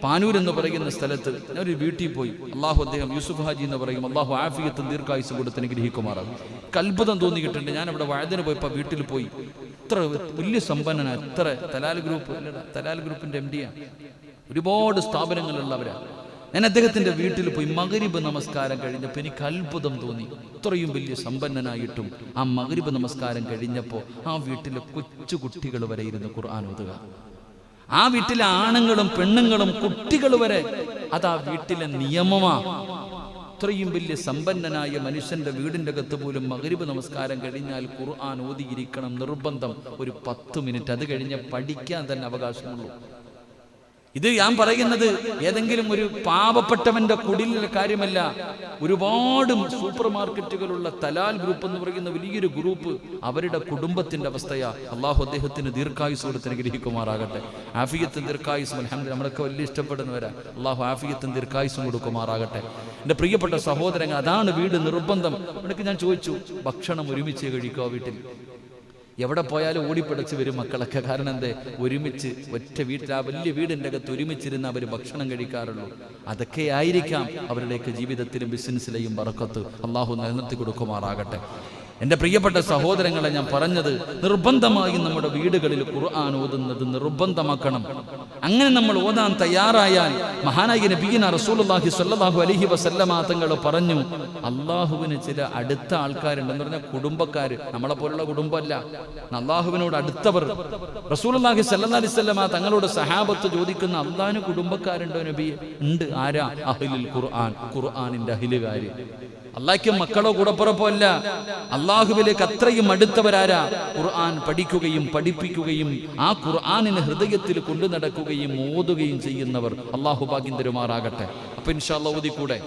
പാനൂർ എന്ന് പറയുന്ന സ്ഥലത്ത് ഒരു വീട്ടിൽ പോയി. അള്ളാഹു അദ്ദേഹം യൂസുഫ് ഹാജി എന്ന് പറയും, അള്ളാഹു ആഫിയത്തും ദീർഘായുസ് കൊടുത്ത് അനുഗ്രഹിക്കുമാറാകും. അത്ഭുതം തോന്നിയിട്ടുണ്ട്. ഞാൻ അവിടെ വഴുതിന് പോയപ്പോൾ വീട്ടിൽ പോയി. എത്ര വലിയ സമ്പന്നനാ, എത്ര തലാൽ ഗ്രൂപ്പിന്റെ MD ആണ്, ഒരുപാട് സ്ഥാപനങ്ങളുള്ളവരാ. ഞാൻ അദ്ദേഹത്തിന്റെ വീട്ടിൽ പോയി മഗ്രിബ് നമസ്കാരം കഴിഞ്ഞപ്പോൾ എനിക്ക് അത്ഭുതം തോന്നി. ഇത്രയും വലിയ സമ്പന്നനായിട്ടും ആ മഗ്രിബ് നമസ്കാരം കഴിഞ്ഞപ്പോൾ ആ വീട്ടിലെ കൊച്ചു കുട്ടികൾ വരെ ഇരുന്ന് ഖുർആൻ ഓതുക. ആ വീട്ടിലെ ആണുങ്ങളും പെണ്ണുങ്ങളും കുട്ടികൾ വരെ അതാ വീട്ടിലെ നിയമമാ. ഇത്രയും വലിയ സമ്പന്നനായ മനുഷ്യന്റെ വീടിന്റെ അകത്ത് പോലും മഗ്രിബ് നമസ്കാരം കഴിഞ്ഞാൽ ഖുർആൻ ഓതിയിരിക്കണം, നിർബന്ധം. ഒരു 10 മിനിറ്റ്, അത് കഴിഞ്ഞ് പഠിക്കാൻ തന്നെ അവകാശമുള്ളൂ. ഇത് ഞാൻ പറയുന്നത് ഏതെങ്കിലും ഒരു പാവപ്പെട്ടവന്റെ കുടിലിലെ കാര്യമല്ല. ഒരുപാട് സൂപ്പർ മാർക്കറ്റുകളുള്ള തലാൽ ഗ്രൂപ്പ് എന്ന് പറയുന്ന വലിയൊരു ഗ്രൂപ്പ്, അവരുടെ കുടുംബത്തിന്റെ അവസ്ഥയാ. അള്ളാഹു അദ്ദേഹത്തിന് ദീർഘായുസ് കൊടുത്ത് അനുഗ്രഹിക്കുമാറാകട്ടെ. ആഫിയത്തും ദീർഘായുസും അൽഹംദുലില്ലാഹ് നമ്മളൊക്കെ വലിയ ഇഷ്ടപ്പെടുന്നവരാ. അള്ളാഹു ആഫിയത്തും ദീർഘായുസും കൊടുക്കുമാറാകട്ടെ. എൻ്റെ പ്രിയപ്പെട്ട സഹോദരങ്ങൾ, അതാണ് വീട് നിർബന്ധം. ഇവിടേക്ക് ഞാൻ ചോദിച്ചു, ഭക്ഷണം ഒരുമിച്ച് കഴിക്കുക വീട്ടിൽ? എവിടെ പോയാലും ഓടിപ്പിടച്ച് വരും മക്കളൊക്കെ. കാരണം എന്തേ? ഒരുമിച്ച് ഒറ്റ വീട്ടിൽ, ആ വലിയ വീടിൻ്റെ അകത്ത് ഒരുമിച്ചിരുന്ന് അവർ ഭക്ഷണം കഴിക്കാറുള്ളൂ. അതൊക്കെ ആയിരിക്കാം അവരുടെയൊക്കെ ജീവിതത്തിലും ബിസിനസ്സിലെയും ബറക്കത്ത്. അള്ളാഹു നിലനിർത്തി കൊടുക്കുമാറാകട്ടെ. എൻ്റെ പ്രിയപ്പെട്ട സഹോദരങ്ങളെ, ഞാൻ പറഞ്ഞത് നിർബന്ധമായും നമ്മുടെ വീടുകളിൽ ഖുർആൻ ഓതുന്നത് നിർബന്ധമാക്കണം. അങ്ങനെ നമ്മൾ ഓതാൻ തയ്യാറായാൽ മഹാനായ നബിയിന റസൂലുള്ളാഹി സ്വല്ലല്ലാഹു അലൈഹി വസല്ലമ തങ്ങൾ പറഞ്ഞു, അള്ളാഹുവിന് ചില അടുത്ത ആൾക്കാരുണ്ടെന്ന് പറഞ്ഞാൽ കുടുംബക്കാര്, നമ്മളെ പോലുള്ള കുടുംബമല്ല, അള്ളാഹുവിനോട് അടുത്തവർ. റസൂലുള്ളാഹി സ്വല്ലല്ലാഹു അലൈഹി വസല്ലമ തങ്ങളോട് സഹാബത്ത് ചോദിക്കുന്ന, അള്ളാഹിന് കുടുംബക്കാരുണ്ടോ നബിയെ? ഉണ്ട്. ആരാ? അഹ്ലുൽ ഖുർആൻ, ഖുർആനിന്റെ അഹ്ലുകാര്. അള്ളാഹ്ക്ക് മക്കളോ കൂടപ്പുറപ്പോ അല്ല, അള്ളാഹുവിലേക്ക് അത്രയും അടുത്തവരാരാ? ഖുർആൻ പഠിക്കുകയും പഠിപ്പിക്കുകയും ആ ഖുർആനിനെ ഹൃദയത്തിൽ കൊണ്ടു നടക്കുകയും ഓതുകയും ചെയ്യുന്നവർ. അള്ളാഹു ഭാഗ്യം തരുമാറാകട്ടെ. അപ്പൊ ഇൻഷാ അല്ലാഹ് ഓതിക്കൂടെ?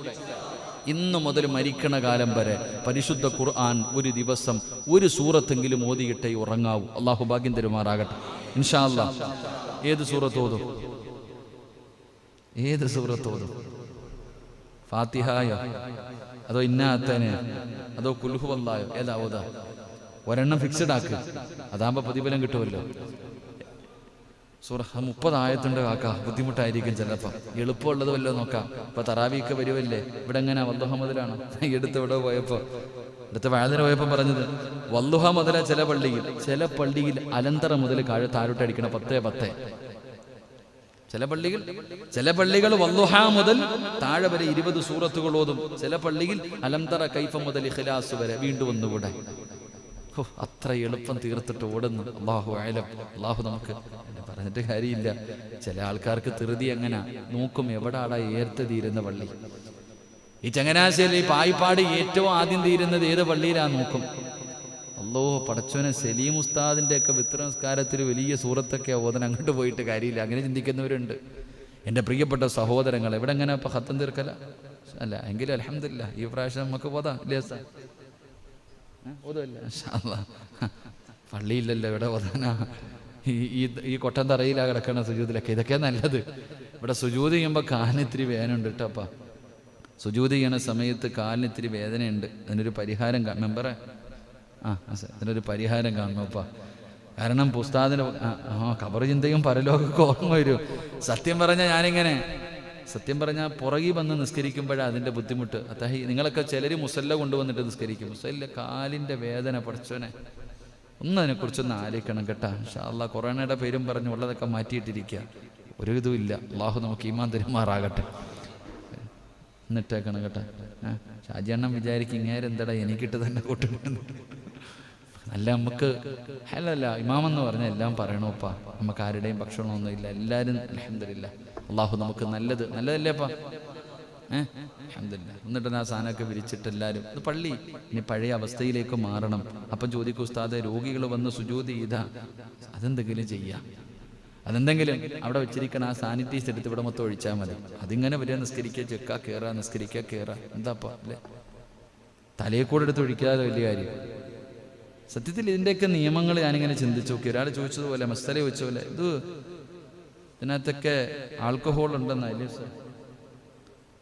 ഇന്നു മുതൽ മരിക്കണ കാലം വരെ പരിശുദ്ധ ഖുർആൻ ഒരു ദിവസം ഒരു സൂറത്തെങ്കിലും ഓതിയിട്ടേ ഉറങ്ങാവൂ. അള്ളാഹു ഭാഗ്യം തരുമാറാകട്ടെ. ഇൻഷാ അല്ലാഹ്. ഏത് സൂറത്ത് ഓതും? ഏത് സൂറത്ത് ഓതും? ഫാത്തിഹായോ അതോ ഇന്നാത്തനെ അതോ കുൽഹു വല്ലായോ? ഏതാ ഓതാ? ഒരെണ്ണം ഫിക്സഡ് ആക്ക്, അതാകുമ്പോ പ്രതിഫലം കിട്ടുമല്ലോ. സൂറ 30 ആയത്തുണ്ട് കാക്ക, ബുദ്ധിമുട്ടായിരിക്കും ചിലപ്പോൾ. എളുപ്പമുള്ളത് വല്ലോ നോക്കാം. ഇപ്പൊ തറാവീക്ക് വരുമല്ലേ, ഇവിടെ എങ്ങനെ വല്ലുഹ മുതലാണ്? ഇവിടെ പോയപ്പോ, അടുത്ത വാഴന പോയപ്പോ പറഞ്ഞത് വല്ലുഹ മുതല. ചില പള്ളിയിൽ അലന്തറ മുതൽ താഴോട്ടടിക്കണം 10-10. ചില പള്ളികൾ വല്ലുഹ മുതൽ താഴെ വരെ 20 സൂറത്തുകൾ ഓതും. ചില പള്ളിയിൽ അലംതറ കൈഫ മുതൽ ഇഖ്ലാസ് വരെ. വീണ്ടും ഒന്നുകൂടെ. അത്ര എളുപ്പം തീർത്തിട്ട് ഓടുന്നു. അല്ലാഹു അഅലം. അല്ലാഹു നമുക്ക് പറഞ്ഞിട്ട് കാര്യമില്ല. ചില ആൾക്കാർക്ക് ധൃതി എങ്ങനെ നോക്കും, എവിടാടാ ഏർത്ത് തീരുന്ന പള്ളി. ഈ ചങ്ങനാശ്ശേരിയിൽ ഈ പായിപ്പാട് ഏറ്റവും ആദ്യം തീരുന്നത് ഏത് പള്ളിയിലാ നോക്കും. അല്ലോ പടച്ചോനെ, സലീം ഉസ്താദിന്റെ ഒക്കെ വിത്ര നമസ്കാരത്തിൽ വലിയ സൂറത്തൊക്കെ ഓതൻ, അങ്ങോട്ട് പോയിട്ട് കാര്യമില്ല. അങ്ങനെ ചിന്തിക്കുന്നവരുണ്ട്. എൻ്റെ പ്രിയപ്പെട്ട സഹോദരങ്ങൾ, എവിടെ എങ്ങനെ ഇപ്പൊ ഖത്തം തീർക്കല അല്ല എങ്കിലും അൽഹംദുലില്ലാഹ് ഈ പ്രാവശ്യം നമുക്ക് പോതാ ഇല്ലേ? ഓതല്ല ഇൻഷാ അല്ലാഹ്. പള്ളിയില്ലല്ലോ, ഇവിടെ ഓതാനാ? ഈ കൊട്ടൻ തറയിലാ കിടക്കണ സുജൂദിലൊക്കെ. ഇതൊക്കെ നല്ലത്. ഇവിടെ സുജൂദ് ചെയ്യുമ്പോൾ കാലിനിത്തിരി വേദനയുണ്ട് കേട്ടപ്പാ. സുജൂദ് ചെയ്യണ സമയത്ത് കാലിനിത്തിരി വേദനയുണ്ട്. അതിനൊരു പരിഹാരം മെമ്പറെ അതിനൊരു പരിഹാരം കാണണപ്പാ. കാരണം ഉസ്താദിന് ഖബർ ചിന്തയും പരലോകമൊക്കെ ഓർമ്മ വരും. സത്യം പറഞ്ഞാൽ പുറകി വന്ന് നിസ്കരിക്കുമ്പോഴാണ് അതിൻ്റെ ബുദ്ധിമുട്ട്. അതായത് നിങ്ങളൊക്കെ ചിലർ മുസല്ല കൊണ്ടുവന്നിട്ട് നിസ്കരിക്കും. മുസല്ല കാലിൻ്റെ വേദന. പഠിച്ചോനെ, ഒന്ന് അതിനെക്കുറിച്ചൊന്ന് ആലോചിക്കണം കേട്ടാ. ഇൻഷാ അല്ലാഹ് കൊറോണയുടെ പേരും പറഞ്ഞ് ഉള്ളതൊക്കെ മാറ്റിയിട്ടിരിക്കുക. ഒരു ഇതുമില്ല. അള്ളാഹു നമുക്ക് ഈമാൻ തരുമാറാകട്ടെ. എന്നിട്ടേക്കണം കേട്ടാ. ഷാജിയണ്ണം വിചാരിക്കും ഇങ്ങേരെന്തടാ എനിക്കിട്ട് തന്നെ കൂട്ടുന്നു. അല്ല, നമുക്ക് അല്ലല്ല ഇമാമെന്ന് പറഞ്ഞാൽ എല്ലാം പറയണോപ്പാ. നമുക്ക് ആരുടെയും ഭക്ഷണമൊന്നും ഇല്ല. എല്ലാവരും അൽഹംദുലില്ലാഹ്. അള്ളാഹു നമുക്ക് നല്ലതല്ലേപ്പാ. അൽഹംദുലില്ലാഹ്. എന്നിട്ട് ആ സാധനമൊക്കെ വിരിച്ചിട്ട് എല്ലാവരും ഇത് പള്ളി ഇനി പഴയ അവസ്ഥയിലേക്ക് മാറണം. അപ്പം ചോദിക്കും, ഉസ്താദെ രോഗികൾ വന്ന് സുജൂദ് ചെയ്താ അതെന്തെങ്കിലും ചെയ്യാം. അതെന്തെങ്കിലും അവിടെ വെച്ചിരിക്കണം. ആ സാനിറ്റൈസ് എടുത്ത് ഇവിടെ മൊത്തം ഒഴിച്ചാൽ മതി. അതിങ്ങനെ വരിക, നിസ്കരിക്കുക, ചെക്ക കയറുക, നിസ്കരിക്കുക കയറുക. എന്താപ്പാ അല്ലേ? തലയെ കൂടെ എടുത്ത് ഒഴിക്കാതെ വലിയ കാര്യം. സത്യത്തിൽ ഇതിൻ്റെയൊക്കെ നിയമങ്ങൾ ഞാനിങ്ങനെ ചിന്തിച്ചു നോക്കി. ഒരാൾ ചോദിച്ചതുപോലെ, മസ്തല ചോദിച്ചതുപോലെ, ഇതിനകത്തൊക്കെ ആൽക്കഹോൾ ഉണ്ടെന്നല്ലേ സാർ?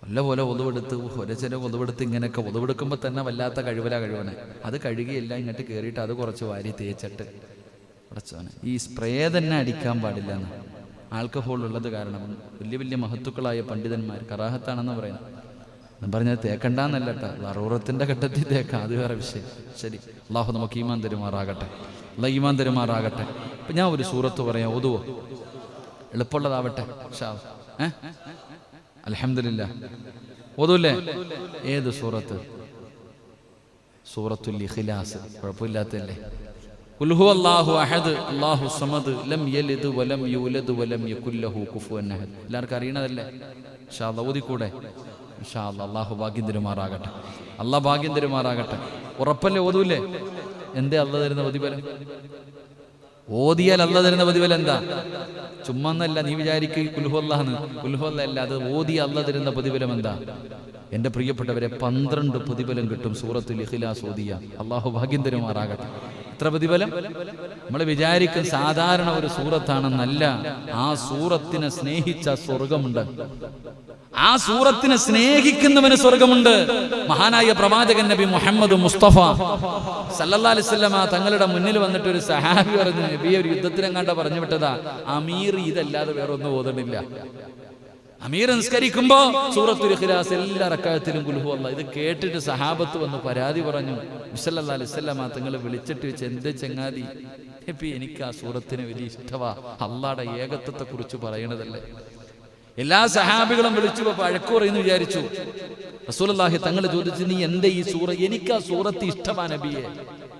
വല്ല പോലെ ഒതുവെടുത്ത് ചില ഒതുവെടുത്ത് ഇങ്ങനെയൊക്കെ ഒതുവെടുക്കുമ്പോൾ തന്നെ വല്ലാത്ത കഴിവനെ അത് കഴുകിയെല്ല ഇങ്ങോട്ട് കയറിയിട്ട് അത് കുറച്ച് വാരി തേച്ചിട്ട് അടച്ചവനെ. ഈ സ്പ്രേ തന്നെ അടിക്കാൻ പാടില്ല എന്ന്. ആൽക്കഹോൾ ഉള്ളത് കാരണം വലിയ വലിയ മഹത്തുക്കളായ പണ്ഡിതന്മാർ കറാഹത്താണെന്ന് പറയുന്നത്. ഞാൻ പറഞ്ഞത് തേക്കണ്ടെന്നല്ല കേട്ടോ, അറൂറത്തിൻ്റെ ഘട്ടത്തിൽ തേക്കാം, അത് വേറെ വിഷയം. ശരി, അള്ളാഹു നമുക്ക് ഈമാൻ തരുമാറാകട്ടെ. ഈമാൻ തരുമാറാകട്ടെ. ഇപ്പം ഞാൻ ഒരു സൂറത്ത് പറയാം, ഓതുവോ? എളുപ്പമുള്ളതാവട്ടെ. അൽഹംദുലില്ലാഹ്. ഓതൂല്ലേ? ഏത് സൂറത്ത്? സൂറത്തുൽ ഇഖ്ലാസ്. കുഴപ്പമില്ലാത്തല്ലേ? ഖുൽ ഹുവല്ലാഹു അഹദ് അല്ലാഹു സമദ് ലം യലിദ് വലം യൂലദ് വലം യകുൽ ലഹു കുഫുവൻ അഹദ്. എല്ലാവർക്കും അറിയണതല്ലേ? ഇൻഷാ അല്ലാഹ് ഓതിക്കൂടെ? ഇൻഷാ അല്ലാഹ്. അല്ലാഹു ഭാഗ്യം തരുമാറാകട്ടെ. അല്ലാഹ് ഭാഗ്യം തരുമാറാകട്ടെ. ഉറപ്പല്ലേ? ഓതൂല്ലേ? എന്തേ അല്ലാഹ് തരുന്ന പ്രതിഫലം? ഓതിയാൽ അല്ലാഹ് തരുന്ന പ്രതിഫലം എന്താ? ചുമ്മാ എന്നല്ല നീ വിചാരിക്കുക ഖുൽ ഹുവല്ലാഹ്. ഖുൽ ഹുവല്ലാഹ് അല്ല, അത് ഓതി അല്ലാഹ് തരുന്ന പ്രതിഫലം എന്താ? എൻ്റെ പ്രിയപ്പെട്ടവരെ, 12 പ്രതിഫലം കിട്ടും സൂറത്തുൽ ഇഖ്ലാസ് ഓതിയ. അല്ലാഹു ഭാഗ്യം തരുമാറാകട്ടെ. എത്ര പ്രതിഫലം? നമ്മൾ വിചാരിക്കും സാധാരണ ഒരു സൂറത്താണെന്നല്ല. ആ സൂറത്തിനെ സ്നേഹിച്ച സ്വർഗമുണ്ട്. ആ സൂറത്തിനെ സ്നേഹിക്കുന്നവന് സ്വർഗമുണ്ട്. മഹാനായ പ്രവാചകൻ നബി മുഹമ്മദ് മുസ്തഫ സല്ലല്ലാഹു അലൈഹി വസല്ലമ തങ്ങളുടെ മുന്നിൽ വന്നിട്ട് ഒരു സഹാബി പറഞ്ഞു, നബിയെ ഒരു യുദ്ധത്തിനെങ്ങാണ്ട പറഞ്ഞു വിട്ടതാ, അമീർ ഇതല്ലാതെ വേറെ ഒന്നും ഓതണില്ല. അമീർ നിസ്കരിക്കുമ്പോ സൂറത്തുൽ ഇഖ്ലാസ് എല്ലാ റക്അത്തിലും ഖുൽ ഹുവല്ലാഹ്. ഇത് കേട്ടിട്ട് സഹാബത്ത് വന്ന് പരാതി പറഞ്ഞു. സല്ലല്ലാഹു അലൈഹി വസല്ലമ തങ്ങൾ വിളിച്ചിട്ട് വെച്ച്, എന്ത് ചങ്ങാതി, എനിക്ക് ആ സൂറത്തിന് വലിയ ഇഷ്ടവാ, അള്ളാഹുടെ ഏകത്വത്തെ കുറിച്ച് പറയണതല്ലേ. എല്ലാ സഹാബികളും വിളിച്ചു വഴക്കുറയെന്ന് വിചാരിച്ചു. റസൂലുള്ളാഹി തങ്ങൾ ചോദിച്ചു, നീ എന്റെ ഈ സൂറ, എനിക്ക് ആ സൂറത്ത് ഇഷ്ടമാ നബിയെ,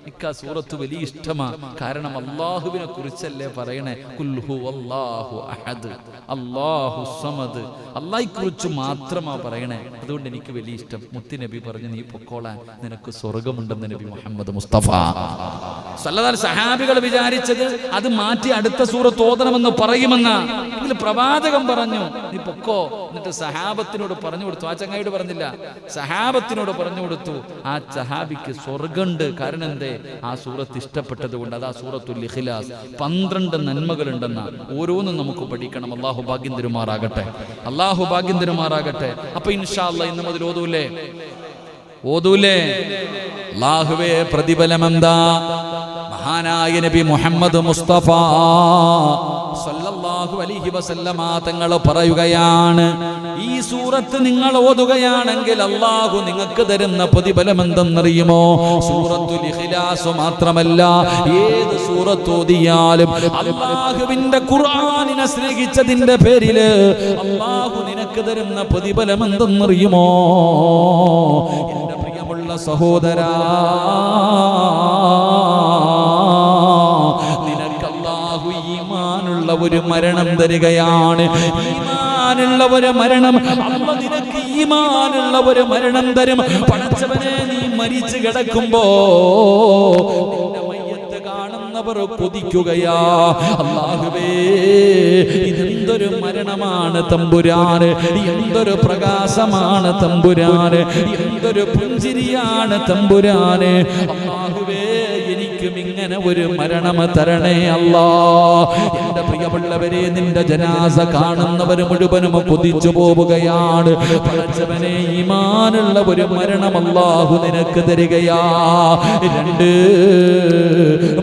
എനിക്ക് ആ സൂറത്ത് വലിയ ഇഷ്ടമാ. കാരണം അള്ളാഹുവിനെ കുറിച്ചല്ലേ പറയണേ. ഖുൽ ഹുവല്ലാഹു അഹദ് അല്ലാഹു സമദ്, അള്ളാഹയെ കുറിച്ച് മാത്രമാ പറയണേ. അതുകൊണ്ട് എനിക്ക് വലിയ ഇഷ്ടം. മുത്തുനബി പറഞ്ഞു, നീ പൊക്കോളാൻ, നിനക്ക് സ്വർഗമുണ്ടെന്ന് നബി മുഹമ്മദ് മുസ്തഫ സല്ലല്ലാഹു അലൈഹി വസല്ലം. സഹാബികൾ വിചാരിച്ചത് അത് മാറ്റി അടുത്ത സൂറത്ത് ഓതണമെന്ന് പറയുമെന്ന്. എങ്കിൽ പ്രവാചകൻ പറഞ്ഞു, നീ പൊക്കോ. എന്നിട്ട് സഹാബത്തിനോട് പറഞ്ഞു കൊടുത്തു. ആ ചങ്ങായിയോട് പറഞ്ഞില്ല, സഹാബത്തിനോട് പറഞ്ഞു കൊടുത്തു. ആ സഹാബിക്ക് സ്വർഗമുണ്ട്. കാരണം എന്തേ? ആ സൂറത്ത് ഇഷ്ടപ്പെട്ടത് കൊണ്ട്. അത് ആ സൂറത്തുൽ ഇഖ്ലാസ്. 12 നന്മകളുണ്ടെന്ന ഓരോന്നും നമുക്ക് പഠിക്കണം. അല്ലാഹു ഭാഗ്യം തരുമാറാകട്ടെ. അല്ലാഹു ഭാഗ്യം തരുമാറാകട്ടെ. അപ്പൊ ഇൻഷാ അല്ലാഹ് ഇന്ന് മുതൽ ഓതൂലേ? അല്ലാഹുവേ, പ്രതിഫലം എന്താ? മഹാനായ നബി മുഹമ്മദ് മുസ്തഫ സല്ലല്ലാഹു അലൈഹി വസല്ലമ തങ്ങൾ പറയുകയാണ്, ഈ സൂറത്ത് നിങ്ങൾ ഓതുകയാണെങ്കിൽ അല്ലാഹു നിങ്ങൾക്ക് തരുന്ന പ്രതിഫലം എന്തെന്നറിയുമോ? സൂറത്തുൽ ഇഖ്ലാസ് മാത്രമല്ല, ഏത് സൂറത്ത് ഓതിയാലും അല്ലാഹുവിന്റെ ഖുർആനിനെ സ്നേഹിച്ചതിന്റെ പേരില് അല്ലാഹു നിനക്ക് തരുന്ന പ്രതിഫലം എന്തെന്നറിയുമോ? എന്റെ പ്രിയമുള്ള സഹോദരാ, ഈമാനുള്ള ഒരു മരണം തരികയാണ്. ഈമാനുള്ള ഒരു മരണം. അല്ലാഹു നിനക്ക് ഈമാനുള്ള ഒരു മരണം തരും. പടച്ചവനെ, നീ മരിച്ചു കിടക്കുമ്പോ നിന്റെ മയ്യത്ത് കാണുന്നവർ കൊതിക്കുകയാ, അല്ലാഹുവേ ഇതെന്തൊരു മരണമാണ് തമ്പുരാന്, എന്തൊരു പ്രകാശമാണ് തമ്പുരാന്, എന്തൊരു പുഞ്ചിരിയാണ് തമ്പുരാന്. അല്ലാഹുവേ, എനിക്കും ഇങ്ങനെ ഒരു മരണം തരണേ അല്ലാ. എന്റെ പ്രിയമുള്ളവരെ, നിന്റെ ജനാസ കാണുന്നവർ മുഴുവനും കൊതിച്ചു പോവുകയാണ്. പടച്ചവനെ, ഈമാനുള്ള ഒരു മരണം അല്ലാഹു നിനക്ക് തരികയാ. 2,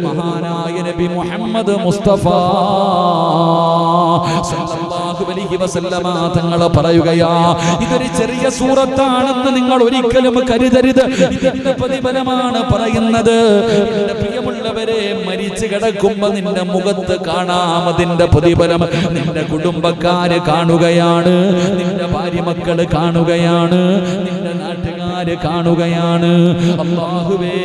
മഹാനായ നബി മുഹമ്മദ് മുസ്തഫ സല്ലല്ലാഹു അലൈഹി വസല്ലമ തങ്ങൾ പറയുകയാ, ഇതൊരു ചെറിയ സൂറത്താണെന്ന് നിങ്ങൾ ഒരിക്കലും കരുതരുത്. ഇതിന്റെ പ്രതിഫലമാണ് പറയുന്നത്. എന്റെ പ്രിയമുള്ളവരെ, മരിച്ചു കിടക്കുമ്പോ നിന്റെ മുഖത്ത് കാണാം അതിന്റെ പ്രതിഫലം. നിന്റെ കുടുംബക്കാര് കാണുകയാണ്, നിന്റെ ഭാര്യ മക്കള് കാണുകയാണ്, നിന്റെ നാട്ടുകാര് കാണുകയാണ്. അല്ലാഹുവേ,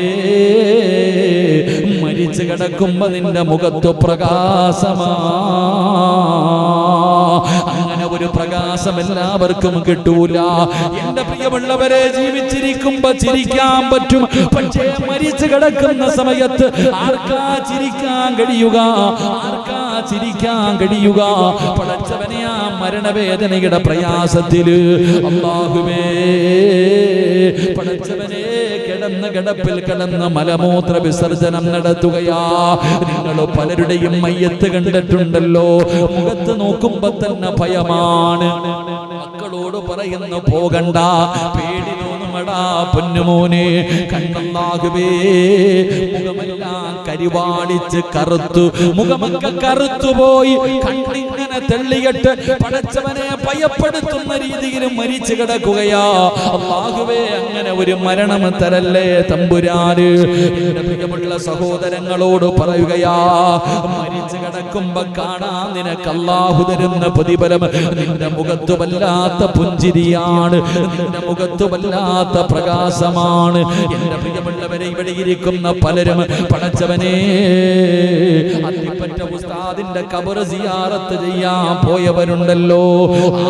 മരിച്ചു കിടക്കുമ്പോ നിന്റെ മുഖത്ത് പ്രകാശമാ. അങ്ങനെ ഒരു പ്രകാശം എല്ലാവർക്കും കിട്ടൂല. എന്റെ പ്രിയമുള്ളവരെ, ജീവിച്ചിരിക്കുമ്പോ ചിരിക്കാൻ പറ്റും, പക്ഷേ മരിച്ചു കിടക്കുന്ന സമയത്ത് ആർക്കാ ചിരിക്കാൻ കഴിയുക? ആർക്കാ ചിരിക്കാൻ കഴിയുക? പടച്ചവനെ, ആ മരണവേദനയുടെ പ്രയാസത്തില് അല്ലാഹുവേ, പടച്ചവനെ, കിടപ്പിൽ കിടന്ന് മലമൂത്ര വിസർജനം നടത്തുകയാ. നിങ്ങൾ പലരുടെയും മയ്യത്ത് കണ്ടിട്ടുണ്ടല്ലോ, മുഖത്ത് നോക്കുമ്പോ തന്നെ ഭയമാണ്. മക്കളോട് പറയുന്നു, പോകണ്ട, പേടി തോന്നുമടാ പൊന്നുമോനെ. കണ്ണല്ലാഹുവേ, മുഖമെല്ലാം കരിവാളിച്ച് കറുത്തു, മുഖമൊക്കെ കറുത്തുപോയി, കണ്ണിങ്ങനെ തെള്ളിയിട്ട് പടച്ചവനെ ഭയപ്പെടുത്തുന്ന രീതിയിൽ മരിച്ചു കിടക്കുകയാ. അല്ലാഹുവേ, അങ്ങനെ ഒരു മരണം തരല്ലേ തമ്പുരാന്. എന്റെ പ്രിയമുള്ള സഹോദരങ്ങളോട് പറയുകയാ, മരിച്ചു കിടക്കുമ്പോ കാണാൻ നിനക്ക് അല്ലാഹു തരുന്ന പ്രതിഫലം. നിന്റെ മുഖത്ത് വല്ലാത്ത പുഞ്ചിരിയാണ്, നിന്റെ മുഖത്ത് വല്ലാത്ത വല്ലാത്ത പ്രകാശമാണ്. എന്റെ പ്രിയമുള്ളവരെ, ഇവിടെ ഇരിക്കുന്ന പലരും പടച്ചവനെ അത്തിപ്പറ്റ ഉസ്താദിന്റെ ഖബർ സിയാറത്ത് ചെയ്യാൻ പോയവരുണ്ടല്ലോ.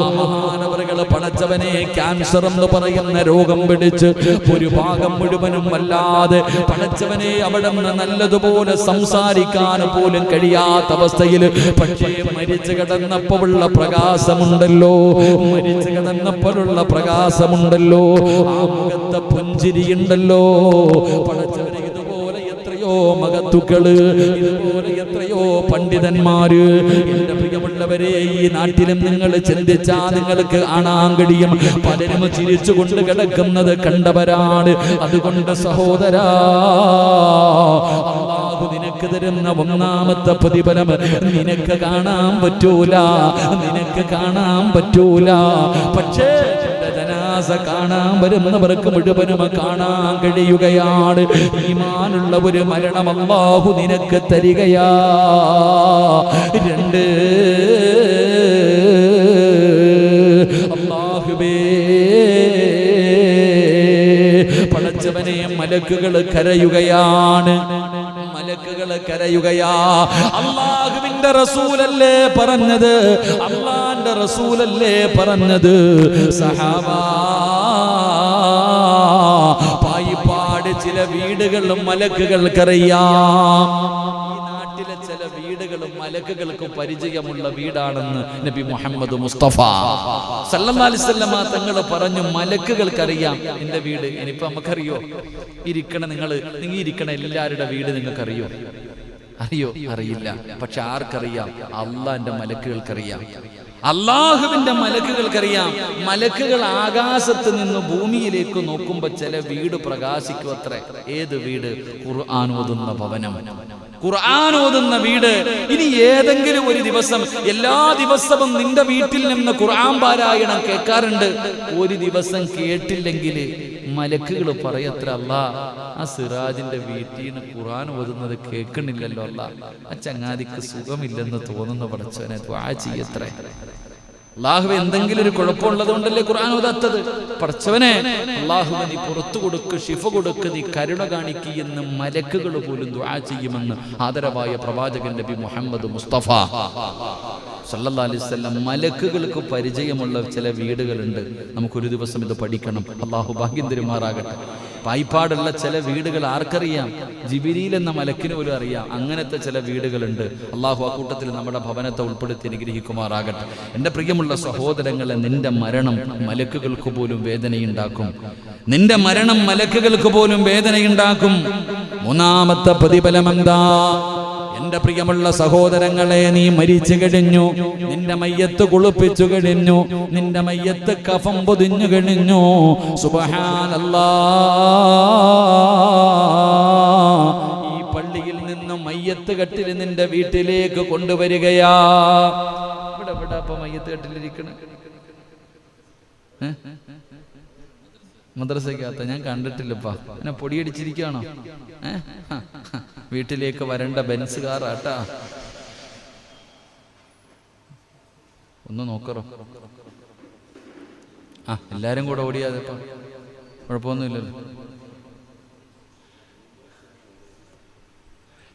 ആ മഹാനവറുകൾ പടച്ചവനെ ക്യാൻസർ എന്ന് പറയുന്ന രോഗം പിടിച്ച് ഒരു ഭാഗം മുഴുവനും വല്ലാതെ പടച്ചവനെ അവിടെ നിന്ന് നല്ലതുപോലെ സംസാരിക്കാൻ പോലും കഴിയാത്ത അവസ്ഥയിൽ, പക്ഷേ മരിച്ചു കിടന്നപ്പോഴുള്ള പ്രകാശമുണ്ടല്ലോ, മരിച്ചു കിടന്നപ്പോഴുള്ള പ്രകാശമുണ്ടല്ലോ, ആ മുഖത്തെ പുഞ്ചിരിയുണ്ടല്ലോ. പടച്ചവനെ ഇതുപോലെ എത്രയോ മഹത്തുക്കള്, ഇതുപോലെ എത്രയോ പണ്ഡിതന്മാര് എന്റെ പ്രിയമുള്ളവരെ ഈ നാട്ടിലും നിങ്ങൾ ചിന്തിച്ചാ നിങ്ങൾക്ക് കാണാൻ കഴിയും. പലരും ചിരിച്ചുകൊണ്ട് കിടക്കുന്നത് കണ്ടവരാണ്. അതുകൊണ്ട് സഹോദരാ, അല്ലാഹു നിനക്ക് തരുന്ന ഒന്നാമത്തെ പ്രതിഫലം നിനക്ക് കാണാൻ പറ്റൂല, നിനക്ക് കാണാൻ പറ്റൂല. പക്ഷേ ജനാസ കാണാൻ വരുന്നവർക്ക് മുഴുവനും കാണാൻ കഴിയുകയാണ്. ഈമാനുള്ള ഒരു മരണം അല്ലാഹു നിനക്ക് തരികയാ. 2 അല്ലാഹുവേ, പടച്ചവനെ മലക്കുകൾ കരയുകയാണ്, മലക്കുകൾ കരയുകയാ. അല്ലാഹുവിന്റെ റസൂലല്ലേ പറഞ്ഞത്, അല്ലാഹുവിന്റെ റസൂലല്ലേ പറഞ്ഞത്, സഹാബാ പായിപ്പാട് ചില വീടുകളിലും മലക്കുകൾക്കറിയാം. ചില വീടുകളും മലക്കുകൾക്ക് പരിചയമുള്ള വീടാണെന്ന് നബി മുഹമ്മദ് മുസ്തഫ സല്ലല്ലാഹു അലൈഹി വസല്ലം തങ്ങൾ പറഞ്ഞു. മലക്കുകൾക്കറിയാം എന്റെ വീട്. ഇനിയിപ്പോ നമുക്കറിയോ? നിങ്ങൾ ഇരിക്കണ എല്ലാവരുടെ വീട് നിങ്ങൾക്കറിയോ? അറിയോ? അറിയില്ല. പക്ഷെ ആർക്കറിയാം? അള്ളാന്റെ മലക്കുകൾക്കറിയാം, അള്ളാഹുവിന്റെ മലക്കുകൾക്കറിയാം. മലക്കുകൾ ആകാശത്ത് നിന്ന് ഭൂമിയിലേക്ക് നോക്കുമ്പോ ചില വീട് പ്രകാശിക്കും അത്രേ. ഏത് വീട്? ഖുർആൻ ഓതുന്ന ഭവനം, ഖുർആൻ ഓതുന്ന വീട്. ഇനി ഏതെങ്കിലും ഒരു ദിവസം, എല്ലാ ദിവസവും നിന്റെ വീട്ടിൽ നിന്ന് ഖുർആൻ പാരായണം കേൾക്കാറുണ്ട്, ഒരു ദിവസം കേട്ടില്ലെങ്കിൽ മലക്കുകൾ പറയത്ര, അല്ലാ ആ സിറാജിന്റെ വീട്ടിൽ നിന്ന് ഖുർആൻ ഓതുന്നത് കേൾക്കണില്ലല്ലോ, അല്ലാ ആ ചങ്ങാതിക്ക് സുഖമില്ലെന്ന് തോന്നുന്ന പടച്ചവനെ ദുആ ചെയ്യത്രേ. അല്ലാഹുവേ, എന്തെങ്കിലും ഒരു കുഴപ്പമുള്ളത് കൊണ്ടല്ലേ ഖുർആൻ ഓതാത്തത്? പടച്ചവനെ, അല്ലാഹുവേ നീ പുറത്തു കൊടുക്ക്, ശിഫ കൊടുക്ക്, നീ കരുണ കാണിക്ക് എന്ന് മലക്കുകൾ പോലും ദുആ ചെയ്യുമെന്ന് ആദരവായ പ്രവാചകൻ നബി മുഹമ്മദ് മുസ്തഫ സല്ലല്ലാഹു അലൈഹി വസല്ലം. മലക്കുകൾക്ക് പരിചയമുള്ള ചില വീടുകളുണ്ട്. നമുക്കൊരു ദിവസം ഇത് പഠിക്കണം. അല്ലാഹു ഭാഗ്യം തരുമാറാകട്ടെ. പായിപ്പാടുള്ള ചില വീടുകൾ ആർക്കറിയാം? ജിബിരിൽ എന്ന മലക്കിന് പോലും അറിയാം. അങ്ങനത്തെ ചില വീടുകളുണ്ട്. അള്ളാഹു ആ കൂട്ടത്തിൽ നമ്മുടെ ഭവനത്തെ ഉൾപ്പെടുത്തി അനുഗ്രഹിക്കുമാറാകട്ടെ. എൻ്റെ പ്രിയമുള്ള സഹോദരങ്ങളെ, നിന്റെ മരണം മലക്കുകൾക്ക് പോലും വേദനയുണ്ടാക്കും. നിന്റെ മരണം മലക്കുകൾക്ക് പോലും വേദനയുണ്ടാക്കും. 3ാമത്തെ പ്രതിഫലം എന്താ? എന്റെ പ്രിയമുള്ള സഹോദരങ്ങളെ, നീ മരിച്ചു കഴിഞ്ഞു, നിന്റെ മയ്യത്ത് കുളിപ്പിച്ചു കഴിഞ്ഞു, നിന്റെ മയ്യത്ത് കഫം പൊതിഞ്ഞു കഴിഞ്ഞു. സുബ്ഹാനല്ലാഹ്, ഈ പള്ളിയിൽ നിന്നും മയ്യത്ത് കെട്ടിൽ നിന്റെ വീട്ടിലേക്ക് കൊണ്ടുവരികയാ. ഇവിടെ അപ്പൊ മയ്യത്ത് കെട്ടിലിരിക്കണ മദ്രസയ്ക്കകത്ത ഞാൻ കണ്ടിട്ടില്ലപ്പാ. എന്നെ പൊടിയടിച്ചിരിക്കുകയാണോ? വീട്ടിലേക്ക് വരേണ്ട ബെൻസ് കാറാട്ടാ. ഒന്ന് നോക്കറോ? എല്ലാരും കൂടെ ഓടിയാതെ കുഴപ്പമൊന്നുമില്ലല്ലോ.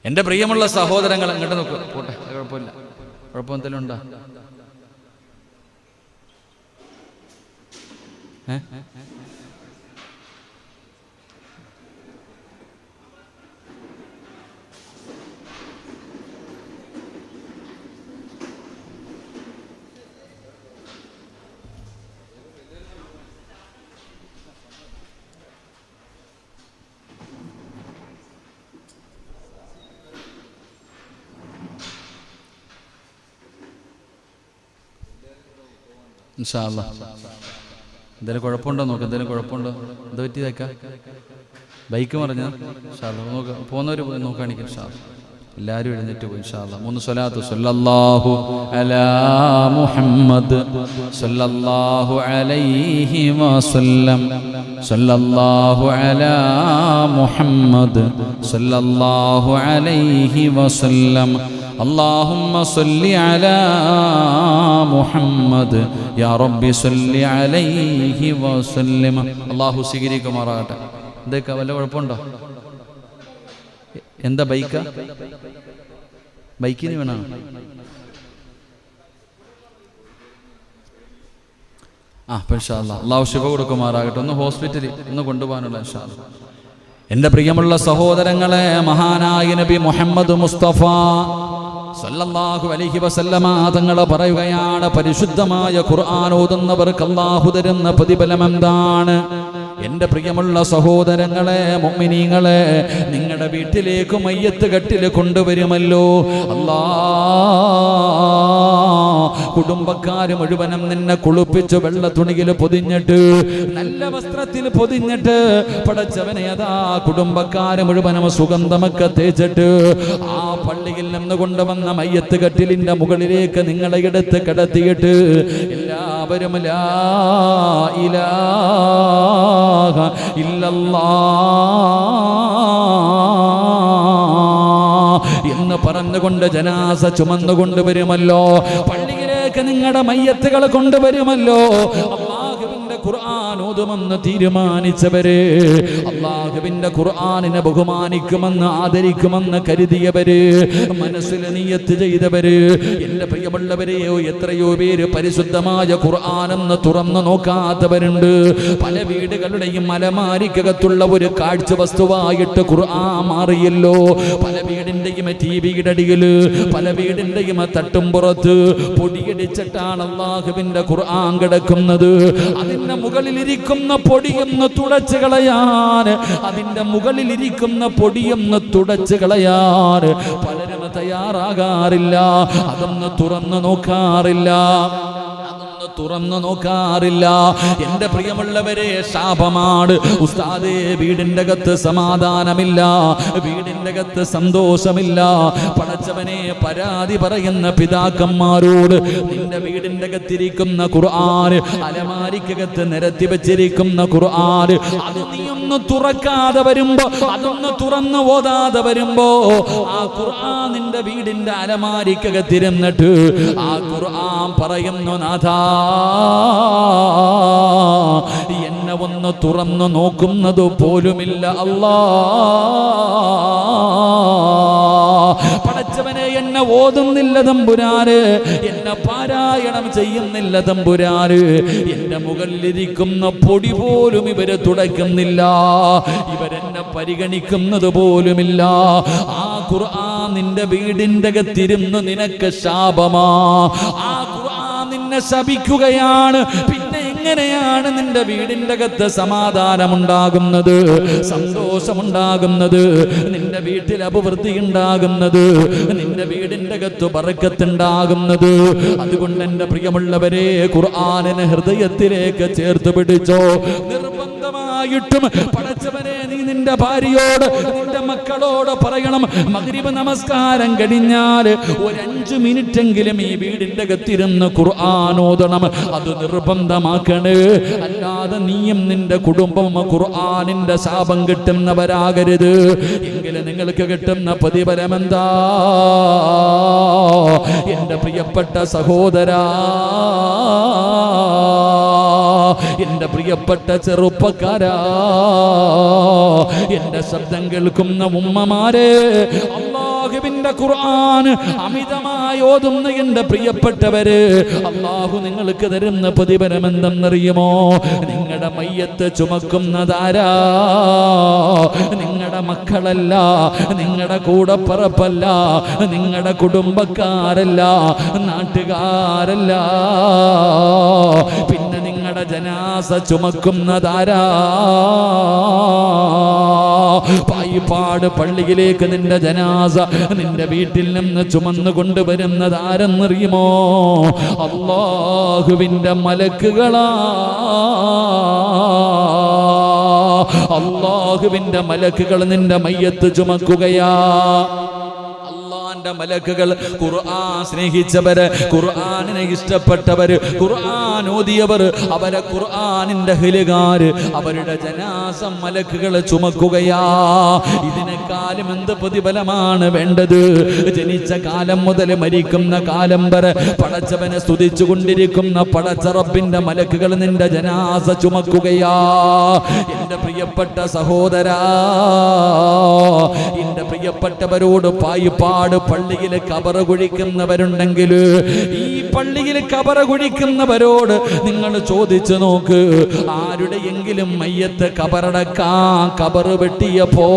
എന്റെ പ്രിയമുള്ള സഹോദരങ്ങൾ, അങ്ങോട്ട് നോക്കുക. പോട്ടെ, കുഴപ്പമില്ല. കുഴപ്പമെന്തെങ്കിലും ഉണ്ടോ? ഇൻഷാ അല്ലാഹ്. എന്തെങ്കിലും കുഴപ്പമുണ്ടോ നോക്ക്. എന്തെങ്കിലും കുഴപ്പമുണ്ടോ? എന്താ പറ്റിയതേക്കാ? ബൈക്ക് മറിഞ്ഞ? ഇൻഷാ അല്ലാഹ് നോക്കാം. പോകുന്നവർ നോക്കുകയാണെങ്കിൽ ഇൻഷാ അല്ലാഹ് എല്ലാവരും എഴുന്നേറ്റ് പോയി. ഇൻഷാ അല്ലാഹ് 3 സ്വലാത്ത്. സല്ലല്ലാഹു അലാ മുഹമ്മദ് സല്ലല്ലാഹു അലൈഹി വസല്ലം, സല്ലല്ലാഹു അലാ മുഹമ്മദ് സല്ലല്ലാഹു അലൈഹി വസല്ലം, അല്ലാഹുമ്മ സ്വല്ലി അലാ മുഹമ്മദ് യാ റബ്ബി സ്വല്ലി അലൈഹി വസല്ലം. അല്ലാഹു സ്വീകരിക്കുമാറാകട്ടെ. എന്തൊക്കെ വല്ല കുഴപ്പമുണ്ടോ? എന്താ ബൈക്കിന് വേണം? ഇൻഷാ അല്ലാഹ് അല്ലാഹു ശിഫ കൊടുക്കുമാറാകട്ടെ. ഒന്ന് ഹോസ്പിറ്റലിൽ ഒന്ന് കൊണ്ടുപോകാനുള്ള ഇൻഷാ അല്ലാഹ്. എൻ്റെ പ്രിയമുള്ള സഹോദരങ്ങളെ, മഹാനായ നബി മുഹമ്മദ് മുസ്തഫ സല്ലല്ലാഹു അലൈഹി വസല്ലമ തങ്ങൾ പറയുകയാണ്, പരിശുദ്ധമായ ഖുർആൻ ഓതുന്നവർക്ക് അല്ലാഹു തരുന്ന പ്രതിഫലം എന്താണ്? എൻ്റെ പ്രിയമുള്ള സഹോദരങ്ങളെ, മുഅ്മിനീങ്ങളെ, നിങ്ങളുടെ വീട്ടിലേക്ക് മയ്യത്ത് കട്ടിൽ കൊണ്ടുവരുമല്ലോ. കുടുംബക്കാര് മുഴുവനും നിന്നെ കുളിപ്പിച്ച് വെള്ള തുണിയിൽ പൊതിഞ്ഞിട്ട്, നല്ല വസ്ത്രത്തിൽ പൊതിഞ്ഞിട്ട്, പടച്ചവനെ അതാ കുടുംബക്കാര് മുഴുവനും സുഗന്ധമൊക്കെ തേച്ചിട്ട് ആ പള്ളിയിൽ നിന്ന് കൊണ്ടുവന്ന മയ്യത്ത് കട്ടിലിന്റെ മുകളിലേക്ക് നിങ്ങളെ എടുത്ത് കിടത്തിയിട്ട് എല്ലാവരും ലാ ഇലാഹ ഇല്ലല്ലാഹ് എന്ന് പറഞ്ഞുകൊണ്ട് ജനാസ ചുമന്നുകൊണ്ട് വരുമല്ലോ. പള്ളിയിലേക്ക് നിങ്ങളുടെ മയ്യത്തുകൾ കൊണ്ടുവരുമല്ലോ. അല്ലാഹുവിന്റെ ഖുർആൻ ഓതുമെന്ന് തീരുമാനിച്ചവര്, അല്ലാഹുവിന്റെ ഖുർആനിനെ ബഹുമാനിക്കുമെന്ന് ആദരിക്കുമെന്ന് കരുതിയവര്, മനസ്സിൽ നിയ്യത്ത് ചെയ്തവര്, എൻ്റെ പ്രിയമുള്ളവരെയോ എത്രയോ പേര് പരിശുദ്ധമായ ഖുർആനെന്ന് തുറന്നു നോക്കാത്തവരുണ്ട്. പല വീടുകളുടെയും അലമാരിക്കകത്തുള്ള ഒരു കാഴ്ച വസ്തുവായിട്ട് ഖുർആൻ മാറിയല്ലോ. പല വീടിന്റെയും ടിവിയുടെ അടിയില്, പല വീടിന്റെയും തട്ടുംപുറത്ത് പൊടിയടിച്ചിട്ടാണ് അല്ലാഹുവിന്റെ ഖുർആൻ കിടക്കുന്നത്. അതിന്റെ മുകളിലിരിക്കുന്ന പൊടിയൊന്ന് തുടച്ചു കളയാൻ, അതിന്റെ മുകളിലിരിക്കുന്ന പൊടിയൊന്ന് തുടച്ചു കളയാൻ പലരും തയ്യാറാകാറില്ല. അതൊന്ന് തുറന്നു നോക്കാറില്ല. എൻ്റെ പ്രിയമുള്ളവരെ, ശാപമാണ്. ഉസ്താദേ, വീടിൻ്റെ അകത്ത് സമാധാനമില്ല, വീടിൻ്റെ അകത്ത് സന്തോഷമില്ല. പടച്ചവനെ, പരാതി പറയുന്ന പിതാക്കന്മാരോട്, നിന്റെ വീടിൻ്റെ അകത്തിരിക്കുന്ന ഖുർആൻ, അലമാരിക്കകത്ത് നിരത്തി വെച്ചിരിക്കുന്ന ഖുർആൻ, അത് നീ ഒന്ന് തുറക്കാതെ വരുമ്പോ, അതൊന്ന് തുറന്ന് ഓതാതെ വരുമ്പോ, ആ ഖുർആൻ നിന്റെ വീടിന്റെ അലമാരിക്കകത്തിരുന്നിട്ട് ആ ഖുർആൻ പറയുന്നു, നാഥാ എന്നെ ഒന്ന് തുറന്നു നോക്കുന്നത് പോലുമില്ല അല്ലാ. പടച്ചവനെ, എന്നെ ഓതുന്നില്ല തമ്പുരാന്, എന്നെ പാരായണം ചെയ്യുന്നില്ല തമ്പുരാന്, എന്റെ മുകളിലിരിക്കുന്ന പൊടി പോലും ഇവര് തുടയ്ക്കുന്നില്ല, ഇവരെന്നെ പരിഗണിക്കുന്നത് പോലുമില്ല. ആ ഖുർആൻ നിന്റെ വീടിന്റെ അകത്തിരുന്ന് നിനക്ക് ശാപമാ. ആ നിന്നെ ശപിക്കുകയാണ്. പിന്നെ എങ്ങനെയാണ് നിന്റെ വീടിന്റെ അകത്ത് സമാധാനമുണ്ടാകുന്നത്, സന്തോഷമുണ്ടാകുന്നത്, നിന്റെ വീട്ടിൽ അഭിവൃദ്ധി ഉണ്ടാകുന്നത്, നിന്റെ വീടിന്റെ അകത്ത് ബറക്കത്തുണ്ടാകുന്നത്? അതുകൊണ്ട് എൻ്റെ പ്രിയമുള്ളവരെ, ഖുർആനിനെ ഹൃദയത്തിലേക്ക് ചേർത്ത് പിടിച്ചോ. നിർബന്ധമായിട്ടും പടച്ചവനെ, നീ നിന്റെ ഭാര്യയോട്, നിന്റെ മക്കളോട് പറയണം, മഗ്രിബ് നമസ്കാരം കഴിഞ്ഞാൽ ഒരു 5 മിനിറ്റെങ്കിലും ഈ വീടിന്റെ അകത്തിരുന്ന് ഖുർആൻ ഓതണം. അത് നിർബന്ധമാക്കണേ. അല്ലാതെ നീയും നിന്റെ കുടുംബം ഖുർആനിന്റെ ശാപം കിട്ടുന്നവരാകരുത്. എങ്കിൽ നിങ്ങൾക്ക് കിട്ടുന്ന പ്രതിഫലമെന്താ? എൻ്റെ പ്രിയപ്പെട്ട സഹോദരാ, എൻ്റെ പ്രിയപ്പെട്ട ചെറുപ്പക്കാരാ, എൻ്റെ ശബ്ദം കേൾക്കുന്ന ഉമ്മമാരെ, അല്ലാഹുവിന്റെ ഖുർആൻ അമിതമായി ഓതുന്ന എൻ്റെ പ്രിയപ്പെട്ടവര്, അല്ലാഹു നിങ്ങൾക്ക് തരുന്ന പ്രതിഫലം എന്തെന്നറിയുമോ? നിങ്ങളുടെ മയ്യത്ത് ചുമക്കുന്നതാരാ? നിങ്ങളുടെ മക്കളല്ല, നിങ്ങളുടെ കൂടപ്പറപ്പല്ല, നിങ്ങളുടെ കുടുംബക്കാരല്ല, നാട്ടുകാരല്ല. പിന്നെ നിങ്ങളുടെ ജനാസ ചുമക്കുന്നതാരാ? പായിപ്പാട് പള്ളിയിലേക്ക് നിന്റെ ജനാസ നിന്റെ വീട്ടിൽ നിന്ന് ചുമന്നു കൊണ്ടുവരുന്നതാരെന്നറിയുമോ? അല്ലാഹുവിന്റെ മലക്കുകളാ. അല്ലാഹുവിന്റെ മലക്കുകൾ നിന്റെ മയ്യത്ത് ചുമക്കുകയാ. മലക്കുകൾ ഖുർആൻ സ്നേഹിച്ചവര്, ഖുർആനിനെ ഇഷ്ടപ്പെട്ടവര്, ഖുർആൻ ഖുർആൻ ഓതിയവർ, അവരെ ഖുർആനിന്റെ അഹ്ലുകാര്, അവരുടെ ജനാസ മലക്കുകൾ ചുമക്കുകയാ. ഇതിനേക്കാളും എന്ത് പ്രതിഫലമാണ് വേണ്ടത്? ജനിച്ച കാലം മുതൽ മരിക്കുന്ന കാലം വരെ പടച്ചവനെ സ്തുതിച്ചു കൊണ്ടിരിക്കുന്ന പടച്ച റബ്ബിന്റെ മലക്കുകൾ നിന്റെ ജനാസ ചുമക്കുകയാ. എന്റെ പ്രിയപ്പെട്ട സഹോദരാ, എന്റെ പ്രിയപ്പെട്ടവരോട് പായിപ്പാട് പള്ളിയിൽ കബറ കുഴിക്കുന്നവരുണ്ടെങ്കിൽ, ഈ പള്ളിയിൽ കബറ കുഴിക്കുന്നവരോട് നിങ്ങൾ ചോദിച്ചു നോക്ക്, ആരുടെയെങ്കിലും മയ്യത്ത് കബറടക്കാൻ കബറ് വെട്ടിയപ്പോ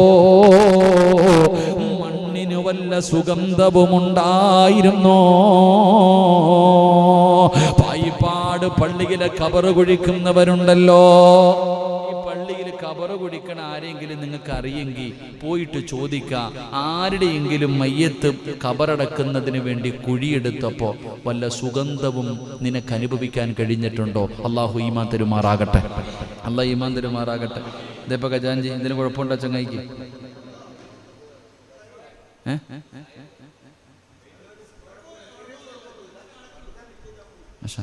മണ്ണിന് വല്ല സുഗന്ധവുമുണ്ടായിരുന്നോ? പായിപ്പാട് പള്ളിയിലെ കബറ് കുഴിക്കുന്നവരുണ്ടല്ലോ, കബറ് കുടിക്കണ ആരെങ്കിലും നിങ്ങൾക്ക് അറിയെങ്കിൽ പോയിട്ട് ചോദിക്കാം, ആരുടെയെങ്കിലും മയ്യത്ത് കബറടക്കുന്നതിന് വേണ്ടി കുഴിയെടുത്തപ്പോ വല്ല സുഗന്ധവും നിനക്ക് അനുഭവിക്കാൻ കഴിഞ്ഞിട്ടുണ്ടോ? അള്ളാഹു ഈമാൻ തരുമാറാകട്ടെ, അള്ളാഹ് ഈമാൻ തരുമാറാകട്ടെ. ഇതേപ്പോ ഖജാൻജി ഇതിന് കുഴപ്പമുണ്ടോ ചങ്ങായിക്ക്?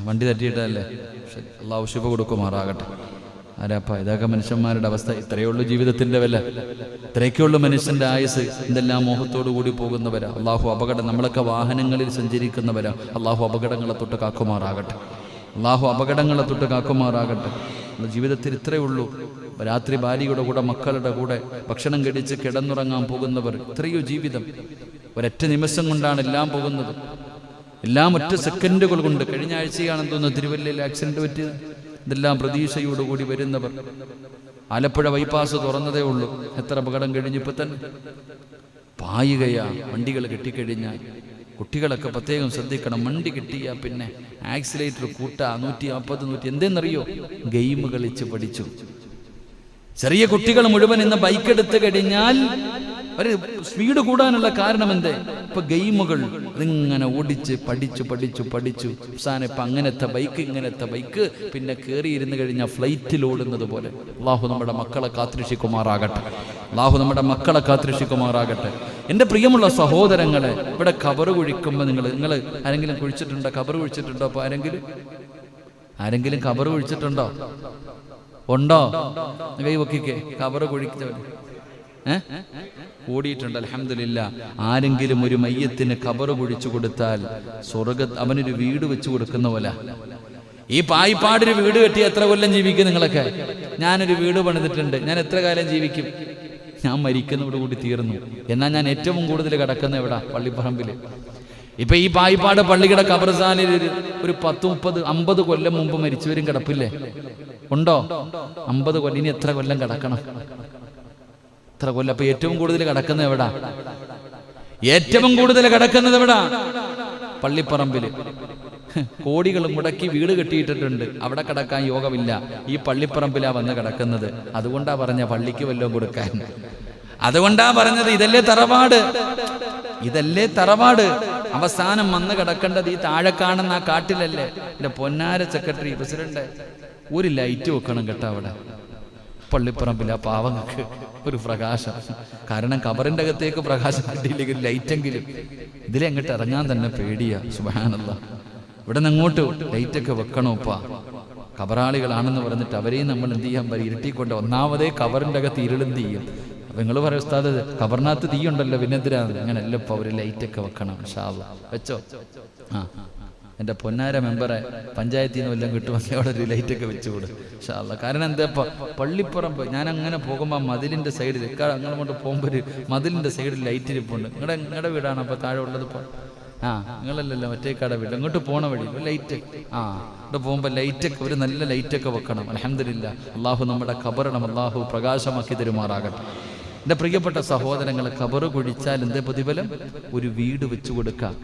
വണ്ടി തട്ടിയിട്ടല്ലേ? അള്ളാഹു ശുഭ കൊടുക്കുമാറാകട്ടെ. ആരാപ്പ ഇതൊക്കെ മനുഷ്യന്മാരുടെ അവസ്ഥ. ഇത്രയേ ഉള്ളൂ ജീവിതത്തിന്റെ വില, ഇത്രയൊക്കെയുള്ളൂ മനുഷ്യന്റെ ആയുസ്. എന്തെല്ലാം മോഹത്തോടു കൂടി പോകുന്നവരാ. അള്ളാഹു അപകടം, നമ്മളൊക്കെ വാഹനങ്ങളിൽ സഞ്ചരിക്കുന്നവരാ. അള്ളാഹു അപകടങ്ങളെ തൊട്ട് കാക്കുമാറാകട്ടെ, അള്ളാഹു അപകടങ്ങളെ തൊട്ട് കാക്കുമാറാകട്ടെ. ജീവിതത്തിൽ ഇത്രയേ ഉള്ളൂ. രാത്രി ഭാര്യയുടെ കൂടെ മക്കളുടെ കൂടെ ഭക്ഷണം കഴിച്ച് കിടന്നുറങ്ങാൻ പോകുന്നവർ, ഇത്രയോ ജീവിതം. ഒരൊറ്റ നിമിഷം കൊണ്ടാണ് എല്ലാം പോകുന്നത്, എല്ലാം ഒറ്റ സെക്കൻഡുകൾ കൊണ്ട്. കഴിഞ്ഞ ആഴ്ചയാണെന്ന് തോന്നുന്നു തിരുവല്ലയിൽ ആക്സിഡന്റ് പറ്റിയത്. ഇതെല്ലാം പ്രതീക്ഷയോടുകൂടി വരുന്നവർ. ആലപ്പുഴ ബൈപ്പാസ് തുറന്നതേ ഉള്ളൂ, എത്ര അപകടം കഴിഞ്ഞപ്പോൾ തന്നെ പായുകയാ. വണ്ടികൾ കെട്ടിക്കഴിഞ്ഞാൽ കുട്ടികളൊക്കെ പ്രത്യേകം ശ്രദ്ധിക്കണം. വണ്ടി കിട്ടിയാൽ പിന്നെ ആക്സിലേറ്റർ കൂട്ടാ 140 100. എന്തെന്നറിയോ? ഗെയിം കളിച്ച് പഠിച്ചു. ചെറിയ കുട്ടികൾ മുഴുവൻ ഇന്ന് ബൈക്ക് എടുത്ത് കഴിഞ്ഞാൽ ഒരു സ്പീഡ് കൂടാനുള്ള കാരണം എന്തേ? ഇപ്പൊ ഗെയിമുകൾ അതിങ്ങനെ ഓടിച്ച് പഠിച്ചു അവസാനം ഇപ്പൊ അങ്ങനത്തെ ബൈക്ക്, ഇങ്ങനത്തെ ബൈക്ക്, പിന്നെ കയറിയിരുന്ന് കഴിഞ്ഞാൽ ഫ്ലൈറ്റിൽ ഓടുന്നത് പോലെ. അള്ളാഹു നമ്മുടെ മക്കളെ കാത്തിരക്ഷിക്കുമാറാകട്ടെ, അള്ളാഹു നമ്മുടെ മക്കളെ കാത്തിരക്ഷിക്കുമാറാകട്ടെ. എൻ്റെ പ്രിയമുള്ള സഹോദരങ്ങളെ, ഇവിടെ കബറ് കുഴിക്കുമ്പോൾ നിങ്ങൾ ആരെങ്കിലും കുഴിച്ചിട്ടുണ്ടോ? കബറ് കുഴിച്ചിട്ടുണ്ടോ? അപ്പൊ ആരെങ്കിലും കബറ് കുഴിച്ചിട്ടുണ്ടോ? ഉണ്ടോ? കൈ പൊക്കിക്കേ. കബറ് കുഴിച്ചവൻ കൂടിയിട്ടുണ്ട്. അൽഹംദുലില്ലാ. ആരെങ്കിലും ഒരു മയ്യത്തിന് കബറ് കുഴിച്ചു കൊടുത്താൽ അവനൊരു വീട് വെച്ചു കൊടുക്കുന്ന പോലെ. ഈ പായിപ്പാടൊരു വീട് കെട്ടി എത്ര കൊല്ലം ജീവിക്കും നിങ്ങളൊക്കെ? ഞാനൊരു വീട് പണിതിട്ടുണ്ട്, ഞാൻ എത്ര കാലം ജീവിക്കും? ഞാൻ മരിക്കുന്നതോട് കൂടി തീർന്നു. എന്നാൽ ഞാൻ ഏറ്റവും കൂടുതൽ കിടക്കുന്ന എവിടാ? പള്ളിപ്പറമ്പില്. ഇപ്പൊ ഈ പായിപ്പാട് പള്ളിയുടെ ഖബർസ്ഥാനിൽ ഒരു 10 30 50 കൊല്ലം മുമ്പ് മരിച്ചവരും കിടപ്പില്ലേ? ഉണ്ടോ? 50 കൊല്ലം. ഇനി എത്ര കൊല്ലം കിടക്കണം? എത്ര കൊല്ലം? അപ്പൊ ഏറ്റവും കൂടുതൽ കിടക്കുന്നത് എവിടാ? ഏറ്റവും കൂടുതൽ കിടക്കുന്നത് എവിടാ? പള്ളിപ്പറമ്പില്. കോടികൾ മുടക്കി വീട് കെട്ടിയിട്ടിട്ടുണ്ട്, അവിടെ കിടക്കാൻ യോഗമില്ല. ഈ പള്ളിപ്പറമ്പിലാ വന്ന് കിടക്കുന്നത്. അതുകൊണ്ടാ പറഞ്ഞ പള്ളിക്ക് വല്ലതും കൊടുക്കാൻ. അതുകൊണ്ടാ പറഞ്ഞത് ഇതല്ലേ തറവാട്, ഇതല്ലേ തറവാട്. അവസാനം വന്ന് കിടക്കേണ്ടത് ഈ താഴെ കാണുന്ന ആ കാട്ടിലല്ലേ? എന്റെ പൊന്നാര സെക്രട്ടറി പ്രസിഡന്റ്, ഒരു ലൈറ്റ് വെക്കണം കേട്ടോ അവിടെ പള്ളിപ്പറമ്പിൽ. ആ പാവങ്ങൾക്ക് ഒരു പ്രകാശം. കാരണം കബറിന്റെ അകത്തേക്ക് പ്രകാശം കിട്ടിയില്ലെങ്കിൽ ലൈറ്റെങ്കിലും. ഇതിലെങ്ങോട്ട് ഇറങ്ങാൻ തന്നെ പേടിയാ. സുബ്ഹാനല്ലാഹ്. ഇവിടെ നിന്ന് അങ്ങോട്ട് ലൈറ്റൊക്കെ വെക്കണോപ്പാ. കബറാളികളാണെന്ന് പറഞ്ഞിട്ട് അവരെയും നമ്മൾ എന്ത് ചെയ്യാൻ പറയും? ഇരുട്ടിക്കൊണ്ട്. ഒന്നാമതേ കബറിന്റെ അകത്ത് ഇരുളെന്ത് ചെയ്യും? അപ്പൊ നിങ്ങൾ പറയും ഉസ്താദ് കബറിനകത്ത് തീയുണ്ടല്ലോ, പിന്നെന്തിനാണ്? അങ്ങനെയല്ല, ഇപ്പൊ അവര് ലൈറ്റൊക്കെ വെക്കണം. ഇൻഷാ അല്ലാഹ് വെച്ചോ. എൻ്റെ പൊന്നാര മെമ്പറെ പഞ്ചായത്തിൽ നിന്ന് വല്ലതും കിട്ടുമെങ്കിൽ അവിടെ ഒരു ലൈറ്റൊക്കെ വെച്ചുകൂടും ഇൻഷാ അല്ലാഹ്. കാരണം എന്താ, ഇപ്പം പള്ളിപ്പുറം ഞാൻ അങ്ങനെ പോകുമ്പോൾ മതിലിൻ്റെ സൈഡിൽ അങ്ങനെ കൊണ്ട് പോകുമ്പോൾ ഒരു മതിലിൻ്റെ സൈഡിൽ ലൈറ്റ് ഇരിപ്പുണ്ട്. നിങ്ങളുടെ വീടാണ് അപ്പോൾ താഴെ ഉള്ളത്? ഇപ്പോൾ നിങ്ങളല്ലല്ലോ മറ്റേക്കാടെ വീട്. അങ്ങോട്ട് പോണ വഴി ലൈറ്റ്. ഇവിടെ പോകുമ്പോൾ ലൈറ്റൊക്കെ, ഒരു നല്ല ലൈറ്റൊക്കെ വെക്കണം. അൽഹംദുലില്ലാ. അള്ളാഹു നമ്മുടെ ഖബറിടം അള്ളാഹു പ്രകാശമാക്കി തരുമാറാകട്ടെ. എൻ്റെ പ്രിയപ്പെട്ട സഹോദരങ്ങളെ, ഖബറ് കുഴിച്ചാൽ എന്തേ പ്രതിഫലം? ഒരു വീട് വെച്ചു കൊടുക്കാം.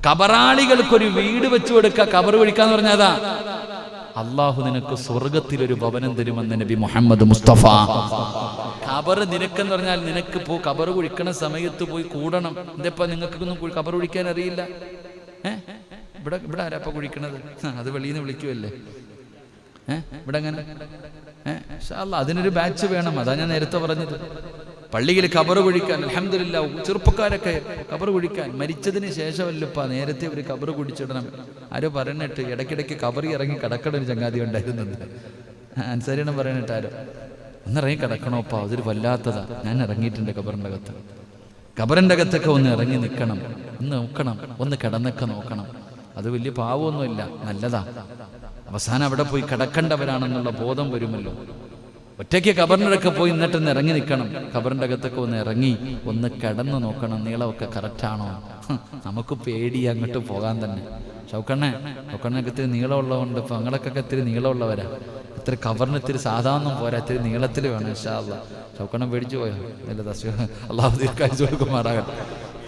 കബറാളികൾക്കൊരു വീട് വെച്ചു കൊടുക്കുക. ഖബറ് കുഴിക്കാന്ന് പറഞ്ഞതാ. അള്ളാഹു നിനക്ക് സ്വർഗത്തിലൊരു ഭവനം തരുമെന്ന് നബി മുഹമ്മദ് മുസ്തഫ. ഖബറ് നിനക്കെന്ന് പറഞ്ഞാൽ നിനക്ക് ഖബറ് കുഴിക്കണ സമയത്ത് പോയി കൂടണം. എന്താ നിങ്ങൾക്കൊന്നും ഖബറ് കുഴിക്കാൻ അറിയില്ല? ഇവിടെ ആരാപ്പ കുഴിക്കണത്? അത് വെളിയിൽ നിന്ന് വിളിക്കുമല്ലേ? ഇവിടെ അങ്ങനെ അതിനൊരു ബാച്ച് വേണം. അതാ ഞാൻ നേരത്തെ പറഞ്ഞത്. പള്ളിയിൽ ഖബർ കുഴിക്കാൻ അൽഹംദുലില്ലാഹ് ചെറുപ്പക്കാരൊക്കെ ഖബർ കുഴിക്കാൻ മരിച്ചതിന് ശേഷമല്ലപ്പാ നേരത്തെ ഒരു ഖബർ കുഴിച്ചിടണം. ആരോ പറഞ്ഞിട്ട് ഇടയ്ക്കിടയ്ക്ക് ഖബറി ഇറങ്ങി കിടക്കണ ഒരു ചങ്ങാതി ഉണ്ടായിരുന്നുണ്ട്. അൻസാരിയാണ് പറയാനിട്ട് ആരോ ഒന്നിറങ്ങി കിടക്കണോപ്പാ, അതൊരു വല്ലാത്തതാ. ഞാൻ ഇറങ്ങിയിട്ടുണ്ട് ഖബറിൻ്റെ അകത്ത്. ഖബറിൻ്റെ അകത്തൊക്കെ ഒന്ന് ഇറങ്ങി നിൽക്കണം, ഒന്ന് നോക്കണം, ഒന്ന് കിടന്നൊക്കെ നോക്കണം. അത് വലിയ പാവമൊന്നുമില്ല, നല്ലതാ. അവസാനം അവിടെ പോയി കിടക്കേണ്ടവരാണെന്നുള്ള ബോധം വരുമല്ലോ. ഒറ്റയ്ക്ക് ഖബറിനൊക്കെ പോയി എന്നിട്ടൊന്ന് ഇറങ്ങി നിൽക്കണം. ഖബറിൻ്റെ അകത്തൊക്കെ ഒന്ന് ഇറങ്ങി ഒന്ന് കിടന്ന് നോക്കണം, നീളമൊക്കെ കറക്റ്റാണോ. നമുക്ക് പേടി അങ്ങോട്ട് പോകാൻ തന്നെ. ഷൗക്കണ്ണൊക്കെ ഇത്തിരി നീളമുള്ളതുകൊണ്ട് ഇപ്പം ഞങ്ങളൊക്കെ ഇത്തിരി നീളമുള്ളവരാ. ഇത്തിരി ഖബറിന് ഇത്തിരി സാധാരണ പോരാ, ഇത്തിരി നീളത്തിൽ വേണം. ഇൻഷാ അല്ലാഹ്. ഷൗക്കണ്ണൻ പേടിച്ചു പോയോ? നല്ല അള്ളാഹു ദീർഘായുസ്സ് കൊടുക്കുമാറാകട്ടെ.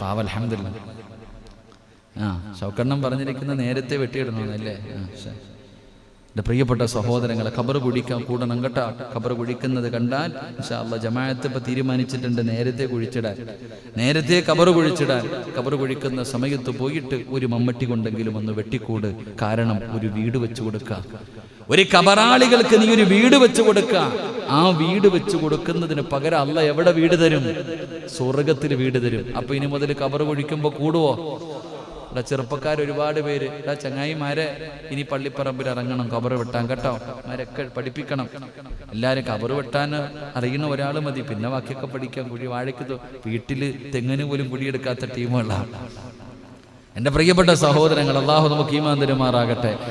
പാവ അൽഹംദുലില്ലാഹ്. ഷൗക്കണ്ണൻ പറഞ്ഞിരിക്കുന്ന നേരത്തെ വെട്ടിയിടണമെന്നല്ലേ. എൻ്റെ പ്രിയപ്പെട്ട സഹോദരങ്ങളെ, ഖബർ കുഴിക്കാൻ കൂടണം കേട്ടോ. ഖബർ കുഴിക്കുന്നത് കണ്ടാൽ ഇൻഷാ അല്ലാഹ് ജമാഅത്ത് ഇപ്പം തീരുമാനിച്ചിട്ടുണ്ട് നേരത്തെ കുഴിച്ചിടാൻ, നേരത്തെ ഖബർ കുഴിച്ചിടാൻ. ഖബർ കുഴിക്കുന്ന സമയത്ത് പോയിട്ട് ഒരു മമ്മട്ടി കൊണ്ടെങ്കിലും ഒന്ന് വെട്ടിക്കൂട്. കാരണം ഒരു വീട് വെച്ചു കൊടുക്കുക. ഒരു ഖബറാളികൾക്ക് നീ ഒരു വീട് വെച്ചു കൊടുക്കുക. ആ വീട് വെച്ചു കൊടുക്കുന്നതിന് പകരം അല്ലാഹ് എവിടെ വീട് തരും? സ്വർഗത്തിൽ വീട് തരും. അപ്പൊ ഇനി മുതൽ ഖബർ കുഴിക്കുമ്പോൾ കൂടുവോ? ഇവിടെ ചെറുപ്പക്കാർ ഒരുപാട് പേര്, ഇവിടെ ചങ്ങായിമാരെ ഇനി പള്ളിപ്പറമ്പിൽ ഇറങ്ങണം ഖബർ വെട്ടാൻ കേട്ടോ. മാരൊക്കെ പഠിപ്പിക്കണം. എല്ലാവരും ഖബർ വെട്ടാൻ അറിയുന്ന ഒരാൾ മതി, പിന്നെ ബാക്കിയൊക്കെ പഠിക്കാൻ. കുഴി വാഴയ്ക്ക് വീട്ടിൽ തെങ്ങിന് പോലും കുഴിയെടുക്കാത്ത ടീമുകളാണ്. എൻ്റെ പ്രിയപ്പെട്ട സഹോദരങ്ങൾ, അള്ളാഹു നമുക്ക് ഈമാൻ തരുമാറാകട്ടെ.